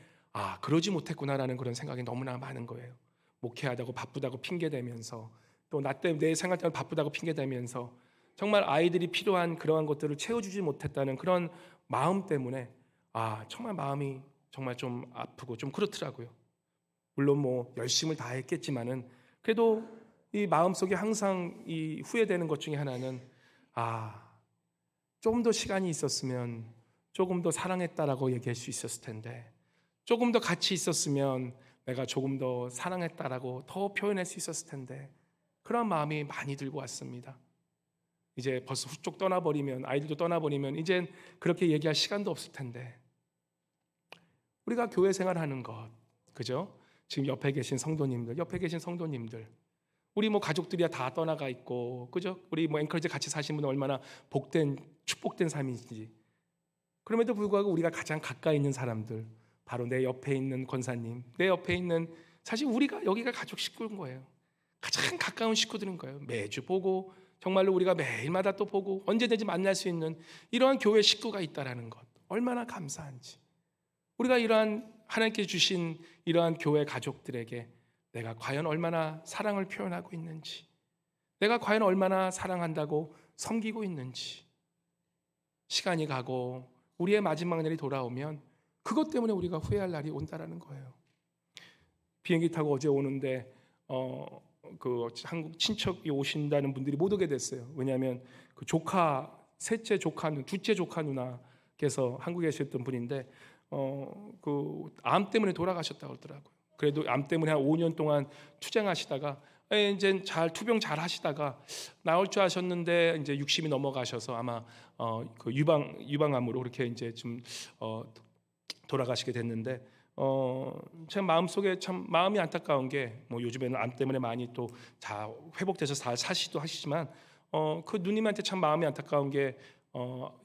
그러지 못했구나라는 그런 생각이 너무나 많은 거예요. 목회하다고 바쁘다고 핑계 대면서 또 나 때문에 내 생활 때문에 바쁘다고 핑계 대면서 정말 아이들이 필요한 그러한 것들을 채워주지 못했다는 그런 마음 때문에 정말 마음이 정말 좀 아프고 좀 그렇더라고요. 물론 뭐 열심을 다했겠지만은 그래도 이 마음속에 항상 이 후회되는 것 중에 하나는 조금 더 시간이 있었으면 조금 더 사랑했다라고 얘기할 수 있었을 텐데 조금 더 같이 있었으면 내가 조금 더 사랑했다라고 더 표현할 수 있었을 텐데 그런 마음이 많이 들고 왔습니다. 이제 벌써 훌쩍 떠나버리면 아이들도 떠나버리면 이젠 그렇게 얘기할 시간도 없을 텐데 우리가 교회 생활하는 것 그죠? 지금 옆에 계신 성도님들 우리 뭐 가족들이야 다 떠나가 있고 그죠? 우리 뭐 앵커리지 같이 사신 분은 얼마나 복된 축복된 삶인지 그럼에도 불구하고 우리가 가장 가까이 있는 사람들 바로 내 옆에 있는 권사님 내 옆에 있는 사실 우리가 여기가 가족 식구인 거예요. 가장 가까운 식구들인 거예요. 매주 보고 정말로 우리가 매일마다 또 보고 언제든지 만날 수 있는 이러한 교회 식구가 있다라는 것 얼마나 감사한지 우리가 이러한 하나님께 주신 이러한 교회 가족들에게 내가 과연 얼마나 사랑을 표현하고 있는지 내가 과연 얼마나 사랑한다고 섬기고 있는지 시간이 가고 우리의 마지막 날이 돌아오면 그것 때문에 우리가 후회할 날이 온다라는 거예요. 비행기 타고 어제 오는데 그 한국 친척이 오신다는 분들이 못 오게 됐어요. 왜냐하면 그 둘째 조카 누나께서 한국에 계셨던 분인데 그 암 때문에 돌아가셨다고 그러더라고요. 그래도 암 때문에 한 5년 동안 투쟁하시다가 이제 투병 잘 하시다가 나올 줄 아셨는데 이제 60이 넘어가셔서 아마 그 유방암으로 그렇게 이제 좀 돌아가시게 됐는데 제 마음속에 참 마음이 안타까운 게 뭐 요즘에는 암 때문에 많이 또 회복돼서 잘 사시도 하시지만 그 누님한테 참 마음이 안타까운 게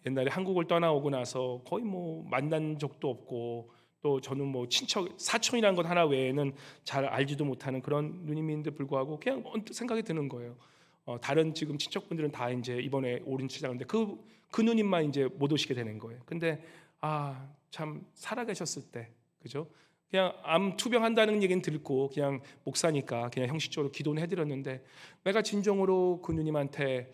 옛날에 한국을 떠나오고 나서 거의 뭐 만난 적도 없고 또 저는 뭐 사촌이라는 것 하나 외에는 잘 알지도 못하는 그런 누님인데 불구하고 그냥 언뜻 생각이 드는 거예요. 다른 지금 친척분들은 다 이제 이번에 오른 치자는데 그 누님만 이제 못 오시게 되는 거예요. 근데 참 살아계셨을 때 그죠? 그냥 암 투병한다는 얘기는 듣고 그냥 목사니까 그냥 형식적으로 기도는 해드렸는데 내가 진정으로 그 누님한테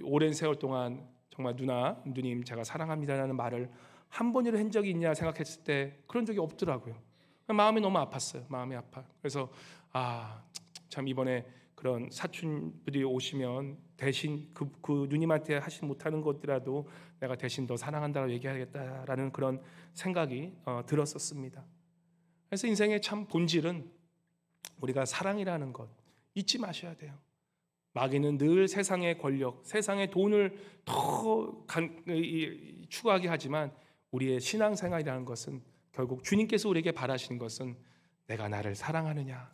오랜 세월 동안 정말 누님 제가 사랑합니다라는 말을 한 번이라도 한 적이 있냐 생각했을 때 그런 적이 없더라고요. 마음이 너무 아팠어요. 마음이 아파. 그래서 참 이번에 그런 사촌들이 오시면 대신 그 누님한테 하지 못하는 것이라도 내가 대신 더 사랑한다고 얘기하겠다라는 그런 생각이 들었었습니다. 그래서 인생의 참 본질은 우리가 사랑이라는 것 잊지 마셔야 돼요. 마귀는 늘 세상의 권력, 세상의 돈을 더 추구하게 하지만 우리의 신앙생활이라는 것은 결국 주님께서 우리에게 바라시는 것은 내가 나를 사랑하느냐,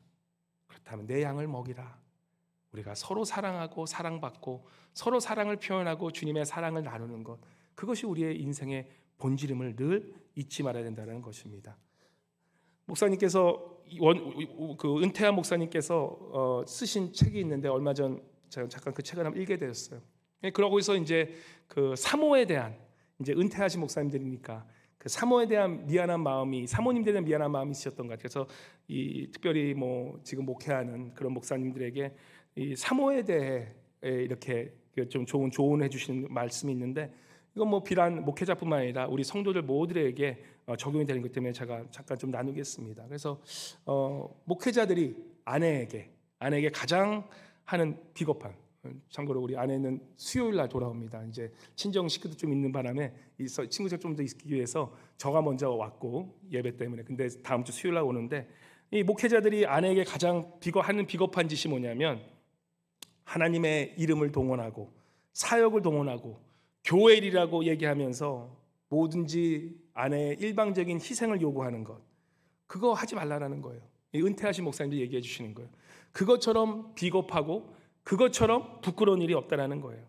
그렇다면 내 양을 먹이라. 우리가 서로 사랑하고 사랑받고 서로 사랑을 표현하고 주님의 사랑을 나누는 것, 그것이 우리의 인생의 본질임을 늘 잊지 말아야 된다는 것입니다. 목사님께서 그 은퇴한 목사님께서 쓰신 책이 있는데 얼마 전 제가 잠깐 그 책을 한번 읽게 되었어요. 그러고서 이제 그 사모에 대한, 이제 은퇴하신 목사님들이니까 그 사모에 대한 미안한 마음이, 사모님들에 대한 미안한 마음이 있으셨던 것 같아요. 그래서 특별히 지금 목회하는 그런 목사님들에게 이 사모에 대해 이렇게 좀 좋은 조언을 해주시는 말씀이 있는데, 이건 비단 목회자뿐만 아니라 우리 성도들 모두에게 적용이 되는 것 때문에 제가 잠깐 좀 나누겠습니다. 그래서 목회자들이 아내에게 가장 하는 비겁한, 참고로 우리 아내는 수요일 날 돌아옵니다. 이제 친정 식구도 좀 있는 바람에 친구가 좀 더 있기 위해서 저가 먼저 왔고 예배 때문에, 근데 다음 주 수요일 날 오는데, 이 목회자들이 아내에게 가장 하는 비겁한 짓이 뭐냐면 하나님의 이름을 동원하고 사역을 동원하고 교회 일이라고 얘기하면서 뭐든지 아내의 일방적인 희생을 요구하는 것, 그거 하지 말라는 거예요. 은퇴하신 목사님들 얘기해 주시는 거예요. 그것처럼 비겁하고 그것처럼 부끄러운 일이 없다라는 거예요.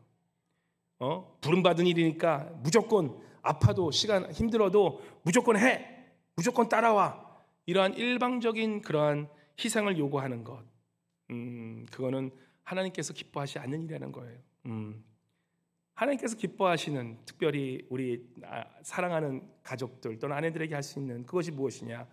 부름받은 일이니까 무조건 아파도 시간 힘들어도 무조건 해, 무조건 따라와, 이러한 일방적인 그러한 희생을 요구하는 것, 그거는 하나님께서 기뻐하시지 않는 일이라는 거예요. 하나님께서 기뻐하시는, 특별히 우리 사랑하는 가족들 또는 아내들에게 할 수 있는 그것이 무엇이냐?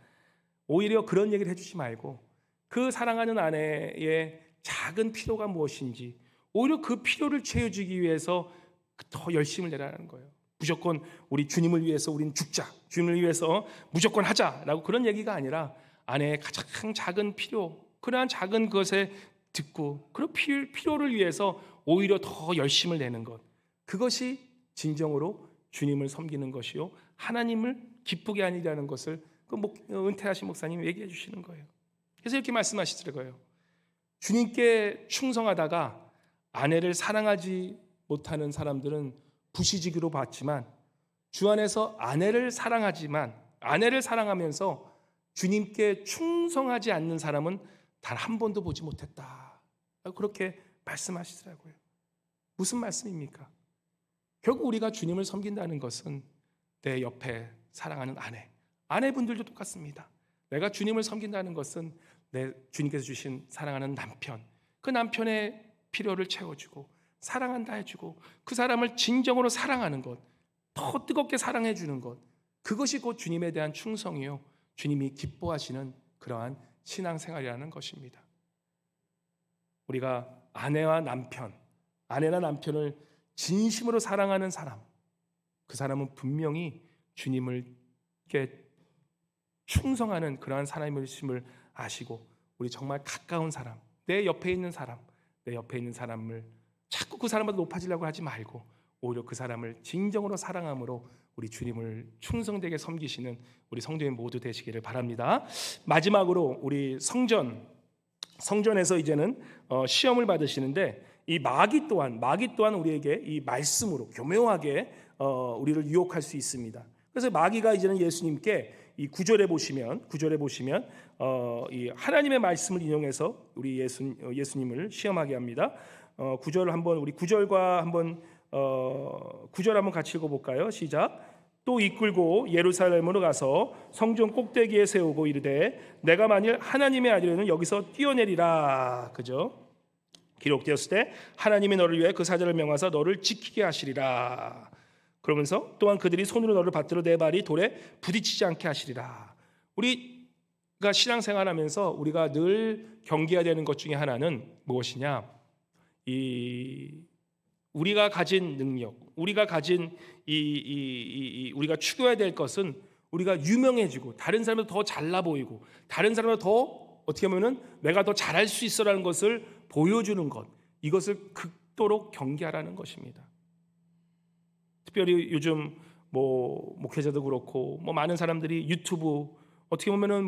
오히려 그런 얘기를 해주지 말고 그 사랑하는 아내의 작은 필요가 무엇인지, 오히려 그 필요를 채워주기 위해서 더 열심을 내라는 거예요. 무조건 우리 주님을 위해서 우리는 죽자, 주님을 위해서 무조건 하자라고 그런 얘기가 아니라 아내의 가장 작은 필요, 그러한 작은 것에 듣고 그런 필요를 위해서 오히려 더 열심을 내는 것, 그것이 진정으로 주님을 섬기는 것이요 하나님을 기쁘게 하니라는 것을 은퇴하신 목사님이 얘기해 주시는 거예요. 그래서 이렇게 말씀하시더라고요. 주님께 충성하다가 아내를 사랑하지 못하는 사람들은 부시지기로 봤지만 주 안에서 아내를 사랑하면서 주님께 충성하지 않는 사람은 단 한 번도 보지 못했다, 그렇게 말씀하시더라고요. 무슨 말씀입니까? 결국 우리가 주님을 섬긴다는 것은 내 옆에 사랑하는 아내분들도 똑같습니다. 내가 주님을 섬긴다는 것은 내 주님께서 주신 사랑하는 남편, 그 남편의 필요를 채워주고 사랑한다 해주고 그 사람을 진정으로 사랑하는 것, 더 뜨겁게 사랑해 주는 것, 그것이 곧 주님에 대한 충성이요 주님이 기뻐하시는 그러한 신앙생활이라는 것입니다. 우리가 아내나 남편을 진심으로 사랑하는 사람, 그 사람은 분명히 주님을께 충성하는 그러한 사람임을 아시고, 우리 정말 가까운 사람, 내 옆에 있는 사람을 자꾸 그 사람보다 높아지려고 하지 말고 오히려 그 사람을 진정으로 사랑함으로 우리 주님을 충성되게 섬기시는 우리 성도님 모두 되시기를 바랍니다. 마지막으로 우리 성전에서 이제는 시험을 받으시는데, 이 마귀 또한 우리에게 이 말씀으로 교묘하게 우리를 유혹할 수 있습니다. 그래서 마귀가 이제는 예수님께 이 구절에 보시면 이 하나님의 말씀을 인용해서 우리 예수님을 시험하게 합니다. 구절 한번 같이 읽어볼까요? 시작. 또 이끌고 예루살렘으로 가서 성전 꼭대기에 세우고 이르되 내가 만일 하나님의 아들이면 여기서 뛰어내리라. 그죠? 기록되었을 때 하나님이 너를 위해 그 사자를 명하사 너를 지키게 하시리라. 그러면서 또한 그들이 손으로 너를 받들어 내 발이 돌에 부딪히지 않게 하시리라. 우리가 신앙생활하면서 우리가 늘 경계해야 되는 것 중에 하나는 무엇이냐? 우리가 가진 능력, 우리가 가진 우리가 추구해야 될 것은 우리가 유명해지고 다른 사람보다 더 잘나 보이고 다른 사람보다 더 어떻게 보면은 내가 더 잘할 수 있어라는 것을 보여주는 것, 이것을 극도로 경계하라는 것입니다. 특별히 요즘 목회자도 그렇고 많은 사람들이 유튜브 어떻게 보면은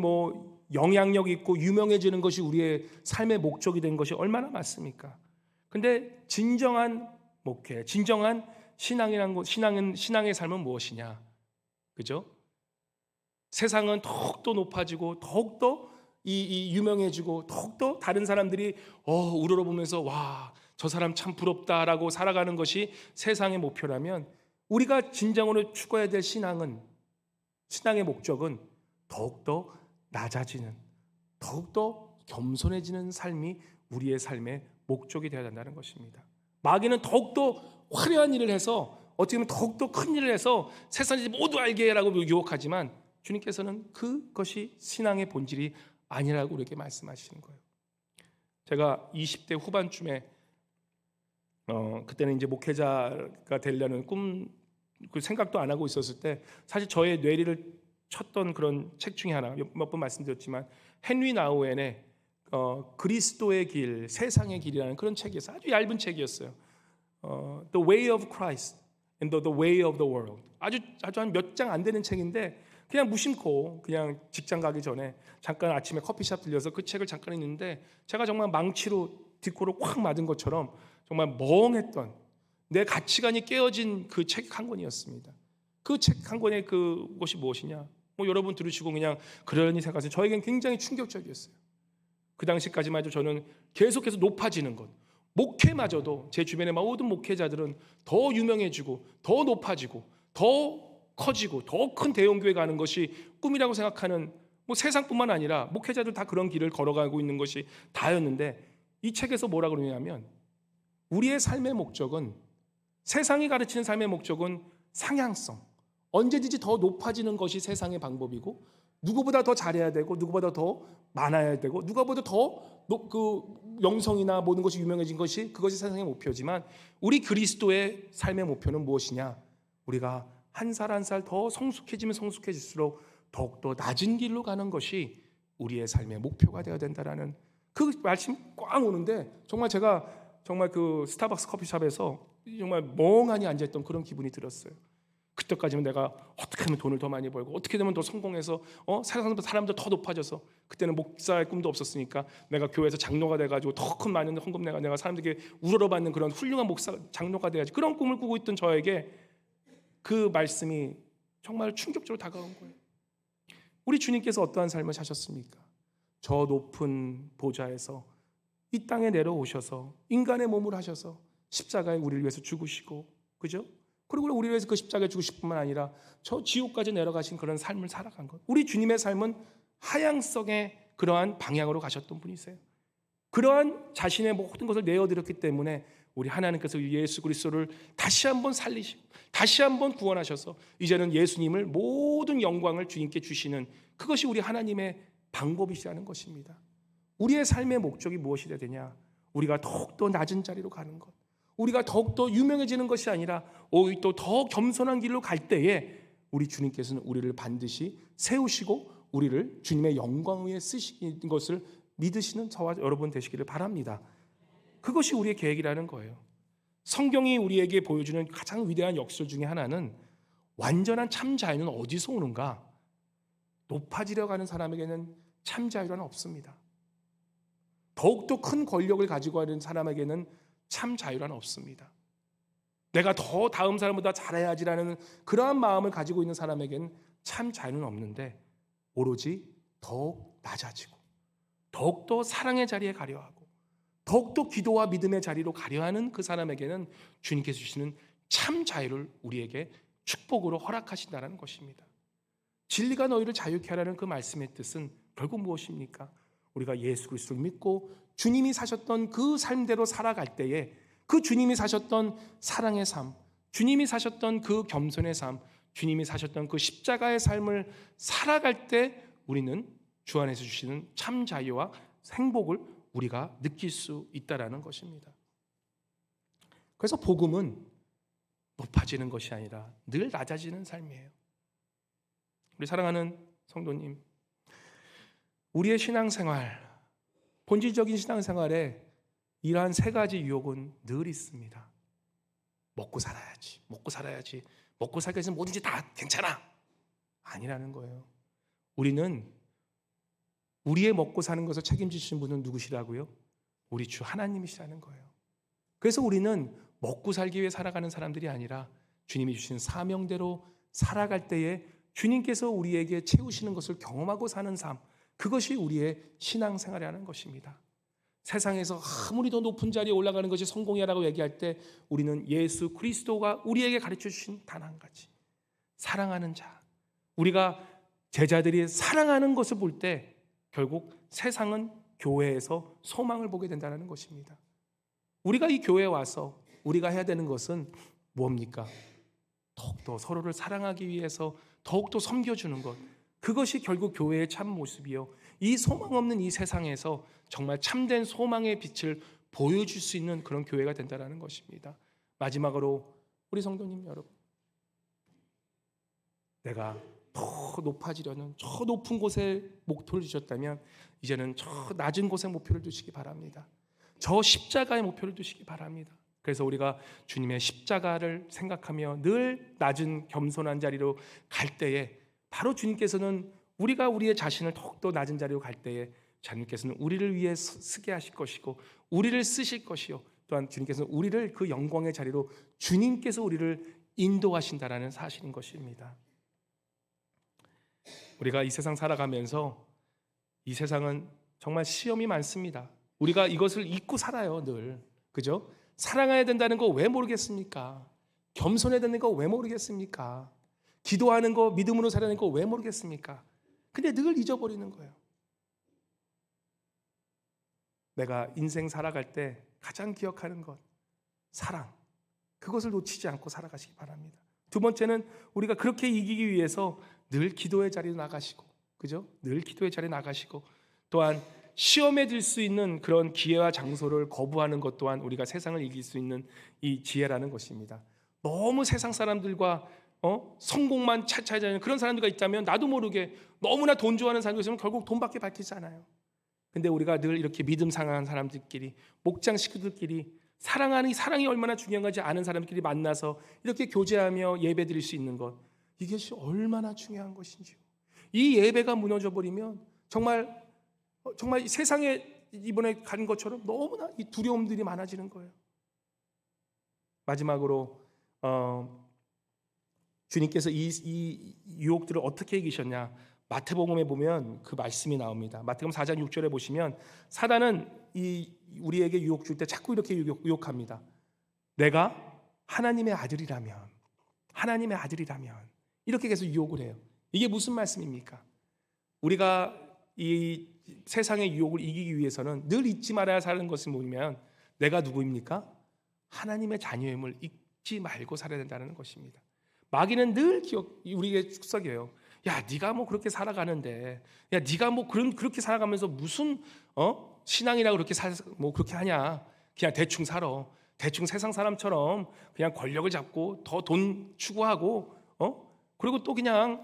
영향력 있고 유명해지는 것이 우리의 삶의 목적이 된 것이 얼마나 많습니까? 근데 진정한 목회, 진정한 신앙의 삶은 무엇이냐? 그죠? 세상은 더욱더 높아지고 더욱더 유명해지고 더욱더 다른 사람들이 우러러보면서 와, 저 사람 참 부럽다라고 살아가는 것이 세상의 목표라면 우리가 진정으로 추구해야 될 신앙의 목적은 더욱더 낮아지는, 더욱더 겸손해지는 삶이 우리의 삶의 목적이 되어야 된다는 것입니다. 마귀는 더욱더 화려한 일을 해서 어떻게 보면 더욱더 큰 일을 해서 세상이 모두 알게 라고 유혹하지만 주님께서는 그것이 신앙의 본질이 아니라고 우리에게 말씀하시는 거예요. 제가 20대 후반쯤에 그때는 이제 목회자가 되려는 그 생각도 안 하고 있었을 때 사실 저의 뇌리를 쳤던 그런 책 중에 하나 몇 번 말씀드렸지만 헨리 나우엔의 그리스도의 길, 세상의 길이라는 그런 책이었어요. 아주 얇은 책이었어요. The Way of Christ and the Way of the World. 아주 한 몇 장 안 되는 책인데 그냥 무심코 그냥 직장 가기 전에 잠깐 아침에 커피숍 들려서 그 책을 잠깐 읽는데 제가 정말 망치로 뒷골을 확 맞은 것처럼 정말 멍했던 내 가치관이 깨어진 그 책 한 권이었습니다. 그 책 한 권의 그것이 무엇이냐? 여러분 들으시고 그냥 그러려니 생각하세요. 저에겐 굉장히 충격적이었어요. 그 당시까지만 해도 저는 계속해서 높아지는 것, 목회마저도 제 주변의 모든 목회자들은 더 유명해지고 더 높아지고 더 커지고 더 큰 대형교회 가는 것이 꿈이라고 생각하는 세상뿐만 아니라 목회자들 다 그런 길을 걸어가고 있는 것이 다였는데 이 책에서 뭐라 그러냐면 우리의 삶의 목적은 세상이 가르치는 삶의 목적은 상향성, 언제든지 더 높아지는 것이 세상의 방법이고 누구보다 더 잘해야 되고 누구보다 더 많아야 되고 누구보다 더 영성이나 모든 것이 유명해진 것이 그것이 세상의 목표지만 우리 그리스도의 삶의 목표는 무엇이냐? 우리가 한 살 한 살 더 성숙해지면 성숙해질수록 더욱더 낮은 길로 가는 것이 우리의 삶의 목표가 되어야 된다라는 그 말씀 꽝 오는데 정말 제가 정말 그 스타벅스 커피숍에서 정말 멍하니 앉아있던 그런 기분이 들었어요. 그때까지는 내가 어떻게 하면 돈을 더 많이 벌고 어떻게 되면 더 성공해서 사람들 더 높아져서 그때는 목사의 꿈도 없었으니까 내가 교회에서 장로가 돼가지고 더 큰 많은 헌금 내가 사람들에게 우러러받는 그런 훌륭한 장로가 돼야지 그런 꿈을 꾸고 있던 저에게 그 말씀이 정말 충격적으로 다가온 거예요. 우리 주님께서 어떠한 삶을 사셨습니까? 저 높은 보좌에서 이 땅에 내려오셔서 인간의 몸을 하셔서 십자가에 우리를 위해서 죽으시고, 그죠? 그리고 우리를 위해서 그 십자가에 죽으실 뿐만 아니라 저 지옥까지 내려가신 그런 삶을 살아간 것. 우리 주님의 삶은 하향성의 그러한 방향으로 가셨던 분이세요. 그러한 자신의 모든 것을 내어드렸기 때문에 우리 하나님께서 예수 그리스도를 다시 한번 살리시고 다시 한번 구원하셔서 이제는 예수님을 모든 영광을 주님께 주시는 그것이 우리 하나님의 방법이시라는 것입니다. 우리의 삶의 목적이 무엇이 되야 되냐? 우리가 더욱더 낮은 자리로 가는 것, 우리가 더욱더 유명해지는 것이 아니라 오히려 또 더 겸손한 길로 갈 때에 우리 주님께서는 우리를 반드시 세우시고 우리를 주님의 영광 위에 쓰시는 것을 믿으시는 저와 여러분 되시기를 바랍니다. 그것이 우리의 계획이라는 거예요. 성경이 우리에게 보여주는 가장 위대한 역설 중에 하나는 완전한 참 자유는 어디서 오는가? 높아지려고 하는 사람에게는 참 자유는 없습니다. 더욱더 큰 권력을 가지고 있는 사람에게는 참 자유란 없습니다. 내가 더 다음 사람보다 잘해야지라는 그러한 마음을 가지고 있는 사람에게는 참 자유는 없는데 오로지 더욱 낮아지고 더욱더 사랑의 자리에 가려 하고 더욱더 기도와 믿음의 자리로 가려 하는 그 사람에게는 주님께서 주시는 참 자유를 우리에게 축복으로 허락하신다는 것입니다. 진리가 너희를 자유케 하라는 그 말씀의 뜻은 결국 무엇입니까? 우리가 예수 그리스도를 믿고 주님이 사셨던 그 삶대로 살아갈 때에 그 주님이 사셨던 사랑의 삶, 주님이 사셨던 그 겸손의 삶, 주님이 사셨던 그 십자가의 삶을 살아갈 때 우리는 주 안에서 주시는 참 자유와 행복을 우리가 느낄 수 있다라는 것입니다. 그래서 복음은 높아지는 것이 아니라 늘 낮아지는 삶이에요. 우리 사랑하는 성도님, 우리의 신앙생활, 본질적인 신앙생활에 이러한 세 가지 유혹은 늘 있습니다. 먹고 살아야지, 먹고 살아야지, 먹고 살기 위해서 뭐든지 다 괜찮아. 아니라는 거예요. 우리는 우리의 먹고 사는 것을 책임지시는 분은 누구시라고요? 우리 주 하나님이시라는 거예요. 그래서 우리는 먹고 살기 위해 살아가는 사람들이 아니라 주님이 주신 사명대로 살아갈 때에 주님께서 우리에게 채우시는 것을 경험하고 사는 삶, 그것이 우리의 신앙생활이라는 것입니다. 세상에서 아무리 더 높은 자리에 올라가는 것이 성공이라고 얘기할 때 우리는 예수 그리스도가 우리에게 가르쳐 주신 단 한 가지, 사랑하는 자, 우리가 제자들이 사랑하는 것을 볼 때 결국 세상은 교회에서 소망을 보게 된다는 것입니다. 우리가 이 교회에 와서 우리가 해야 되는 것은 뭡니까? 더욱더 서로를 사랑하기 위해서 더욱더 섬겨주는 것, 그것이 결국 교회의 참 모습이요, 이 소망 없는 이 세상에서 정말 참된 소망의 빛을 보여줄 수 있는 그런 교회가 된다는 것입니다. 마지막으로 우리 성도님 여러분, 내가 더 높아지려는 저 높은 곳에 목표를 두셨다면 이제는 저 낮은 곳에 목표를 두시기 바랍니다. 저 십자가의 목표를 두시기 바랍니다. 그래서 우리가 주님의 십자가를 생각하며 늘 낮은 겸손한 자리로 갈 때에 바로 주님께서는 우리가 우리의 자신을 더욱더 낮은 자리로 갈 때에 주님께서는 우리를 위해 쓰게 하실 것이고 우리를 쓰실 것이요, 또한 주님께서는 우리를 그 영광의 자리로 주님께서 우리를 인도하신다라는 사실인 것입니다. 우리가 이 세상 살아가면서 이 세상은 정말 시험이 많습니다. 우리가 이것을 잊고 살아요, 늘. 그죠? 사랑해야 된다는 거 왜 모르겠습니까? 겸손해야 되는 거 왜 모르겠습니까? 기도하는 거, 믿음으로 살아야 되는 거 왜 모르겠습니까? 근데 늘 잊어버리는 거예요. 내가 인생 살아갈 때 가장 기억하는 것, 사랑. 그것을 놓치지 않고 살아가시기 바랍니다. 두 번째는 우리가 그렇게 이기기 위해서 늘 기도의 자리에 나가시고, 그죠? 늘 기도의 자리에 나가시고, 또한 시험에 들 수 있는 그런 기회와 장소를 거부하는 것 또한 우리가 세상을 이길 수 있는 이 지혜라는 것입니다. 너무 세상 사람들과 성공만 찾아내는 그런 사람들과 있다면 나도 모르게 너무나 돈 좋아하는 사람들이 있으면 결국 돈밖에 밝히지 않아요. 근데 우리가 늘 이렇게 믿음 상한 사람들끼리, 목장 식구들끼리, 사랑이 얼마나 중요한지 아는 사람들끼리 만나서 이렇게 교제하며 예배 드릴 수 있는 것, 이것이 얼마나 중요한 것인지요. 이 예배가 무너져 버리면 정말 세상에 이번에 간 것처럼 너무나 이 두려움들이 많아지는 거예요. 마지막으로 주님께서 이 유혹들을 어떻게 이기셨냐, 마태복음에 보면 그 말씀이 나옵니다. 마태복음 4장 6절에 보시면 사단은 우리에게 유혹 줄 때 자꾸 이렇게 유혹합니다. 내가 하나님의 아들이라면 이렇게 계속 유혹을 해요. 이게 무슨 말씀입니까? 우리가 이 세상의 유혹을 이기기 위해서는 늘 잊지 말아야 하는 것은 뭐냐면 내가 누구입니까? 하나님의 자녀임을 잊지 말고 살아야 된다는 것입니다. 마귀는 늘 우리에게 축석이에요. 야, 네가 뭐 그렇게 살아가는데, 야, 네가 뭐 그렇게 살아가면서 무슨 신앙이라고 그렇게 하냐? 그냥 대충 살아. 대충 세상 사람처럼 그냥 권력을 잡고 더 돈 추구하고, 그리고 또 그냥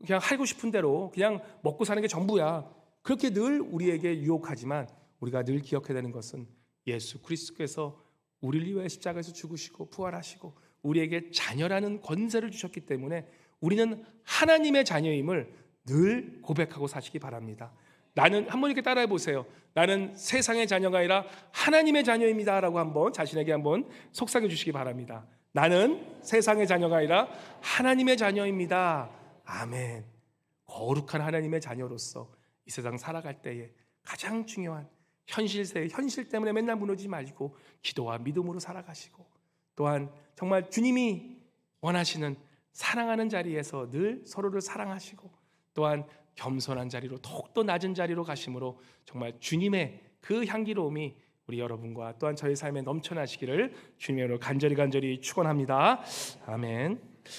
하고 싶은 대로 그냥 먹고 사는 게 전부야. 그렇게 늘 우리에게 유혹하지만 우리가 늘 기억해야 되는 것은 예수 그리스도께서 우리를 위해 십자가에서 죽으시고 부활하시고 우리에게 자녀라는 권세를 주셨기 때문에 우리는 하나님의 자녀임을 늘 고백하고 사시기 바랍니다. 나는 한번 이렇게 따라해 보세요. 나는 세상의 자녀가 아니라 하나님의 자녀입니다 라고 한번 자신에게 한번 속삭여 주시기 바랍니다. 나는 세상의 자녀가 아니라 하나님의 자녀입니다. 아멘. 거룩한 하나님의 자녀로서 이 세상 살아갈 때에 가장 중요한 현실 때문에 맨날 무너지지 말고 기도와 믿음으로 살아가시고, 또한 정말 주님이 원하시는 사랑하는 자리에서 늘 서로를 사랑하시고, 또한 겸손한 자리로 더욱더 낮은 자리로 가심으로 정말 주님의 그 향기로움이 우리 여러분과 또한 저희 삶에 넘쳐나시기를 주님으로 간절히 축원합니다. 아멘.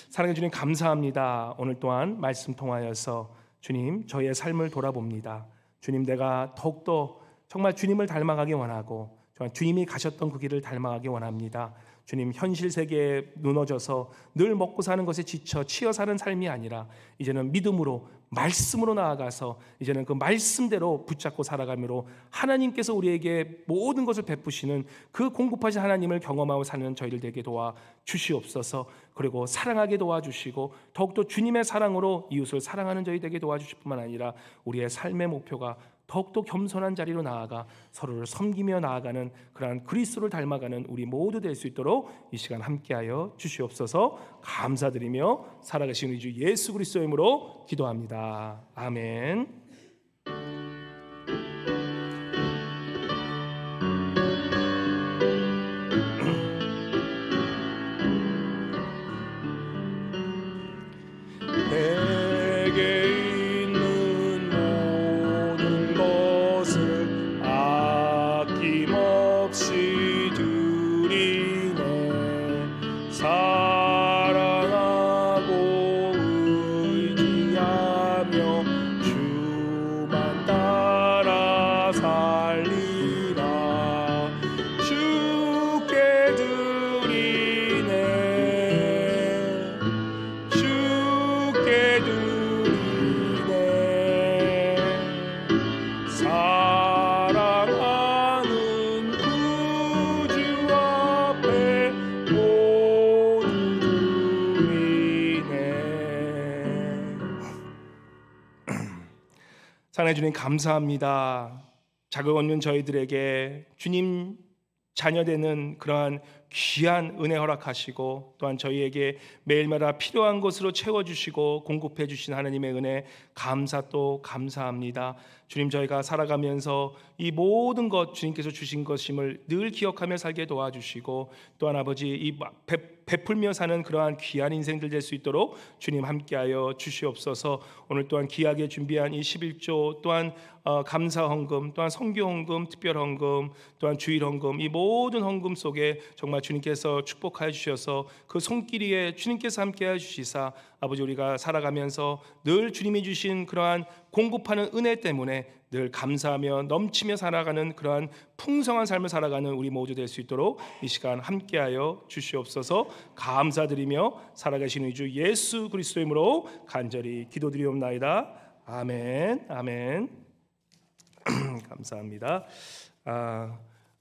사랑해 주님 감사합니다. 오늘 또한 말씀 통하여서 주님 저희의 삶을 돌아봅니다. 주님 내가 더욱더 정말 주님을 닮아가기 원하고 정말 주님이 가셨던 그 길을 닮아가기 원합니다. 주님 현실 세계에 무너져서 늘 먹고 사는 것에 지쳐 치여 사는 삶이 아니라 이제는 믿음으로 말씀으로 나아가서 이제는 그 말씀대로 붙잡고 살아가므로 하나님께서 우리에게 모든 것을 베푸시는 그 공급하신 하나님을 경험하고 사는 저희들 되게 도와 주시옵소서. 그리고 사랑하게 도와주시고 더욱더 주님의 사랑으로 이웃을 사랑하는 저희 되게 도와주실 뿐만 아니라 우리의 삶의 목표가 더욱더 겸손한 자리로 나아가 서로를 섬기며 나아가는 그러한 그리스도를 닮아가는 우리 모두 될 수 있도록 이 시간 함께하여 주시옵소서. 감사드리며 살아가신 우리 주 예수 그리스도의 이름으로 기도합니다. 아멘. 사랑해 주님 감사합니다. 자격 없는 저희들에게 주님 자녀되는 그러한 귀한 은혜 허락하시고 또한 저희에게 매일마다 필요한 것으로 채워주시고 공급해 주신 하나님의 은혜 감사 또 감사합니다. 주님 저희가 살아가면서 이 모든 것 주님께서 주신 것임을 늘 기억하며 살게 도와주시고 또한 아버지 이 베풀며 사는 그러한 귀한 인생들 될 수 있도록 주님 함께하여 주시옵소서. 오늘 또한 귀하게 준비한 이 11조 또한 감사 헌금 또한 선교 헌금 특별 헌금 또한 주일 헌금 이 모든 헌금 속에 정말 주님께서 축복하여 주셔서 그 손길 위에 주님께서 함께하여 주시사 아버지 우리가 살아가면서 늘 주님이 주신 그러한 공급하는 은혜 때문에 늘 감사하며 넘치며 살아가는 그러한 풍성한 삶을 살아가는 우리 모두 될 수 있도록 이 시간 함께하여 주시옵소서. 감사드리며 살아가신 우리 주 예수 그리스도의 이름으로 간절히 기도드리옵나이다. 아멘. 아멘. 감사합니다.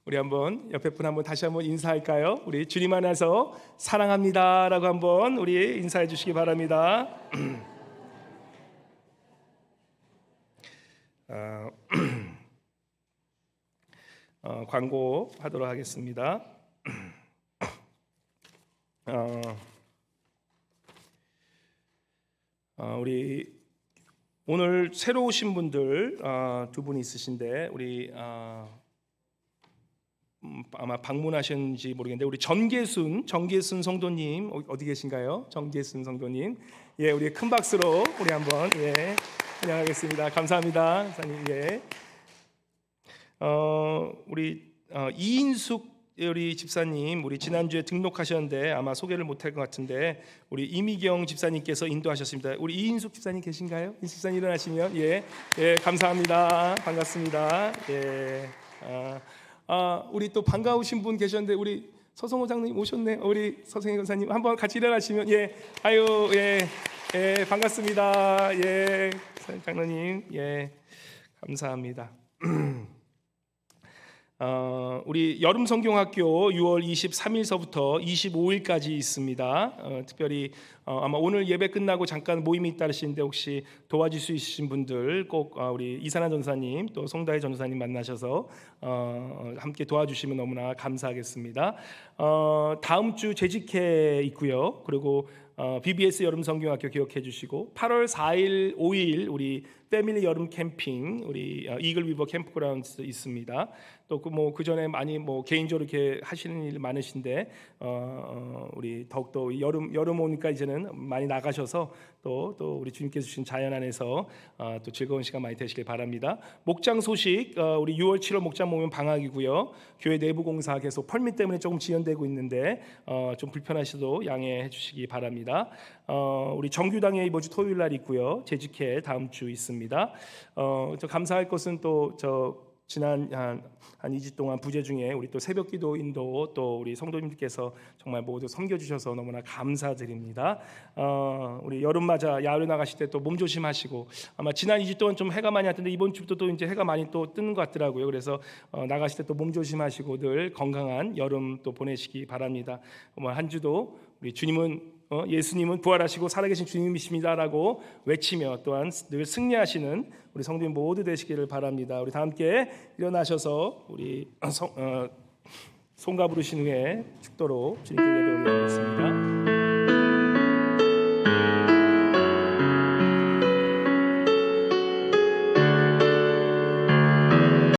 우리 한번 옆에 분 한번 다시 한번 인사할까요? 우리 주님 안에서 사랑합니다라고 한번 우리 인사해 주시기 바랍니다. 광고 하도록 하겠습니다. 우리 오늘 새로 오신 분들 두 분 있으신데 우리 아마 방문하셨는지 모르겠는데 우리 정계순 성도님 어디 계신가요? 정계순 성도님, 예, 우리 큰 박수로 우리 한번 환영하겠습니다. 감사합니다, 사님. 예, 우리 이인숙 우리 집사님 우리 지난주에 등록하셨는데 아마 소개를 못할 것 같은데 우리 이미경 집사님께서 인도하셨습니다. 우리 이인숙 집사님 계신가요? 이인숙 집사님 일어나시면 예, 반갑습니다. 반갑습니다. 예. 우리 또 반가우신 분 계셨는데 우리 서성호 장로님 오셨네. 우리 서성희 권사님 한번 같이 일어나시면 반갑습니다. 예, 장로님 감사합니다. 우리 여름 성경학교 6월 23일서부터 25일까지 있습니다. 특별히 아마 오늘 예배 끝나고 잠깐 모임이 있다 하시는데 혹시 도와줄 수 있으신 분들 꼭 우리 이산환 전사님 또 송다혜 전사님 만나셔서 함께 도와주시면 너무나 감사하겠습니다. 다음 주 재직회 있고요. 그리고 BBS 여름 성경학교 기억해 주시고 8월 4일 5일 우리 패밀리 여름 캠핑 우리 이글 리버 캠프그라운드 있습니다. 또 그 전에 많이 개인적으로 이렇게 하시는 일 많으신데 우리 더욱더 여름 오니까 이제는 때는 많이 나가셔서 또 우리 주님께서 주신 자연 안에서 또 즐거운 시간 많이 되시길 바랍니다. 목장 소식, 우리 6월 7월 목장 모임 방학이고요. 교회 내부 공사 계속 펄밋 때문에 조금 지연되고 있는데 좀 불편하셔도 양해해 주시기 바랍니다. 우리 정규당회 이번 주 토요일 날 있고요. 재직회 다음 주 있습니다. 저 감사할 것은 또 지난 한 2주 동안 부재 중에 우리 또 새벽 기도인도 또 우리 성도님들께서 정말 모두 섬겨주셔서 너무나 감사드립니다. 우리 여름 맞아 야외 나가실 때 또 몸 조심하시고, 아마 지난 2주 동안 좀 해가 많이 왔던데 이번 주부터 또 이제 해가 많이 또 뜨는 것 같더라고요. 그래서 나가실 때 또 몸 조심하시고 늘 건강한 여름 또 보내시기 바랍니다. 한 주도 우리 주님은 예수님은 부활하시고 살아계신 주님이십니다라고 외치며 또한 늘 승리하시는 우리 성도님 모두 되시기를 바랍니다. 우리 다 함께 일어나셔서 우리 송가 부르신 후에 축도로 주님께 예배 올리겠습니다.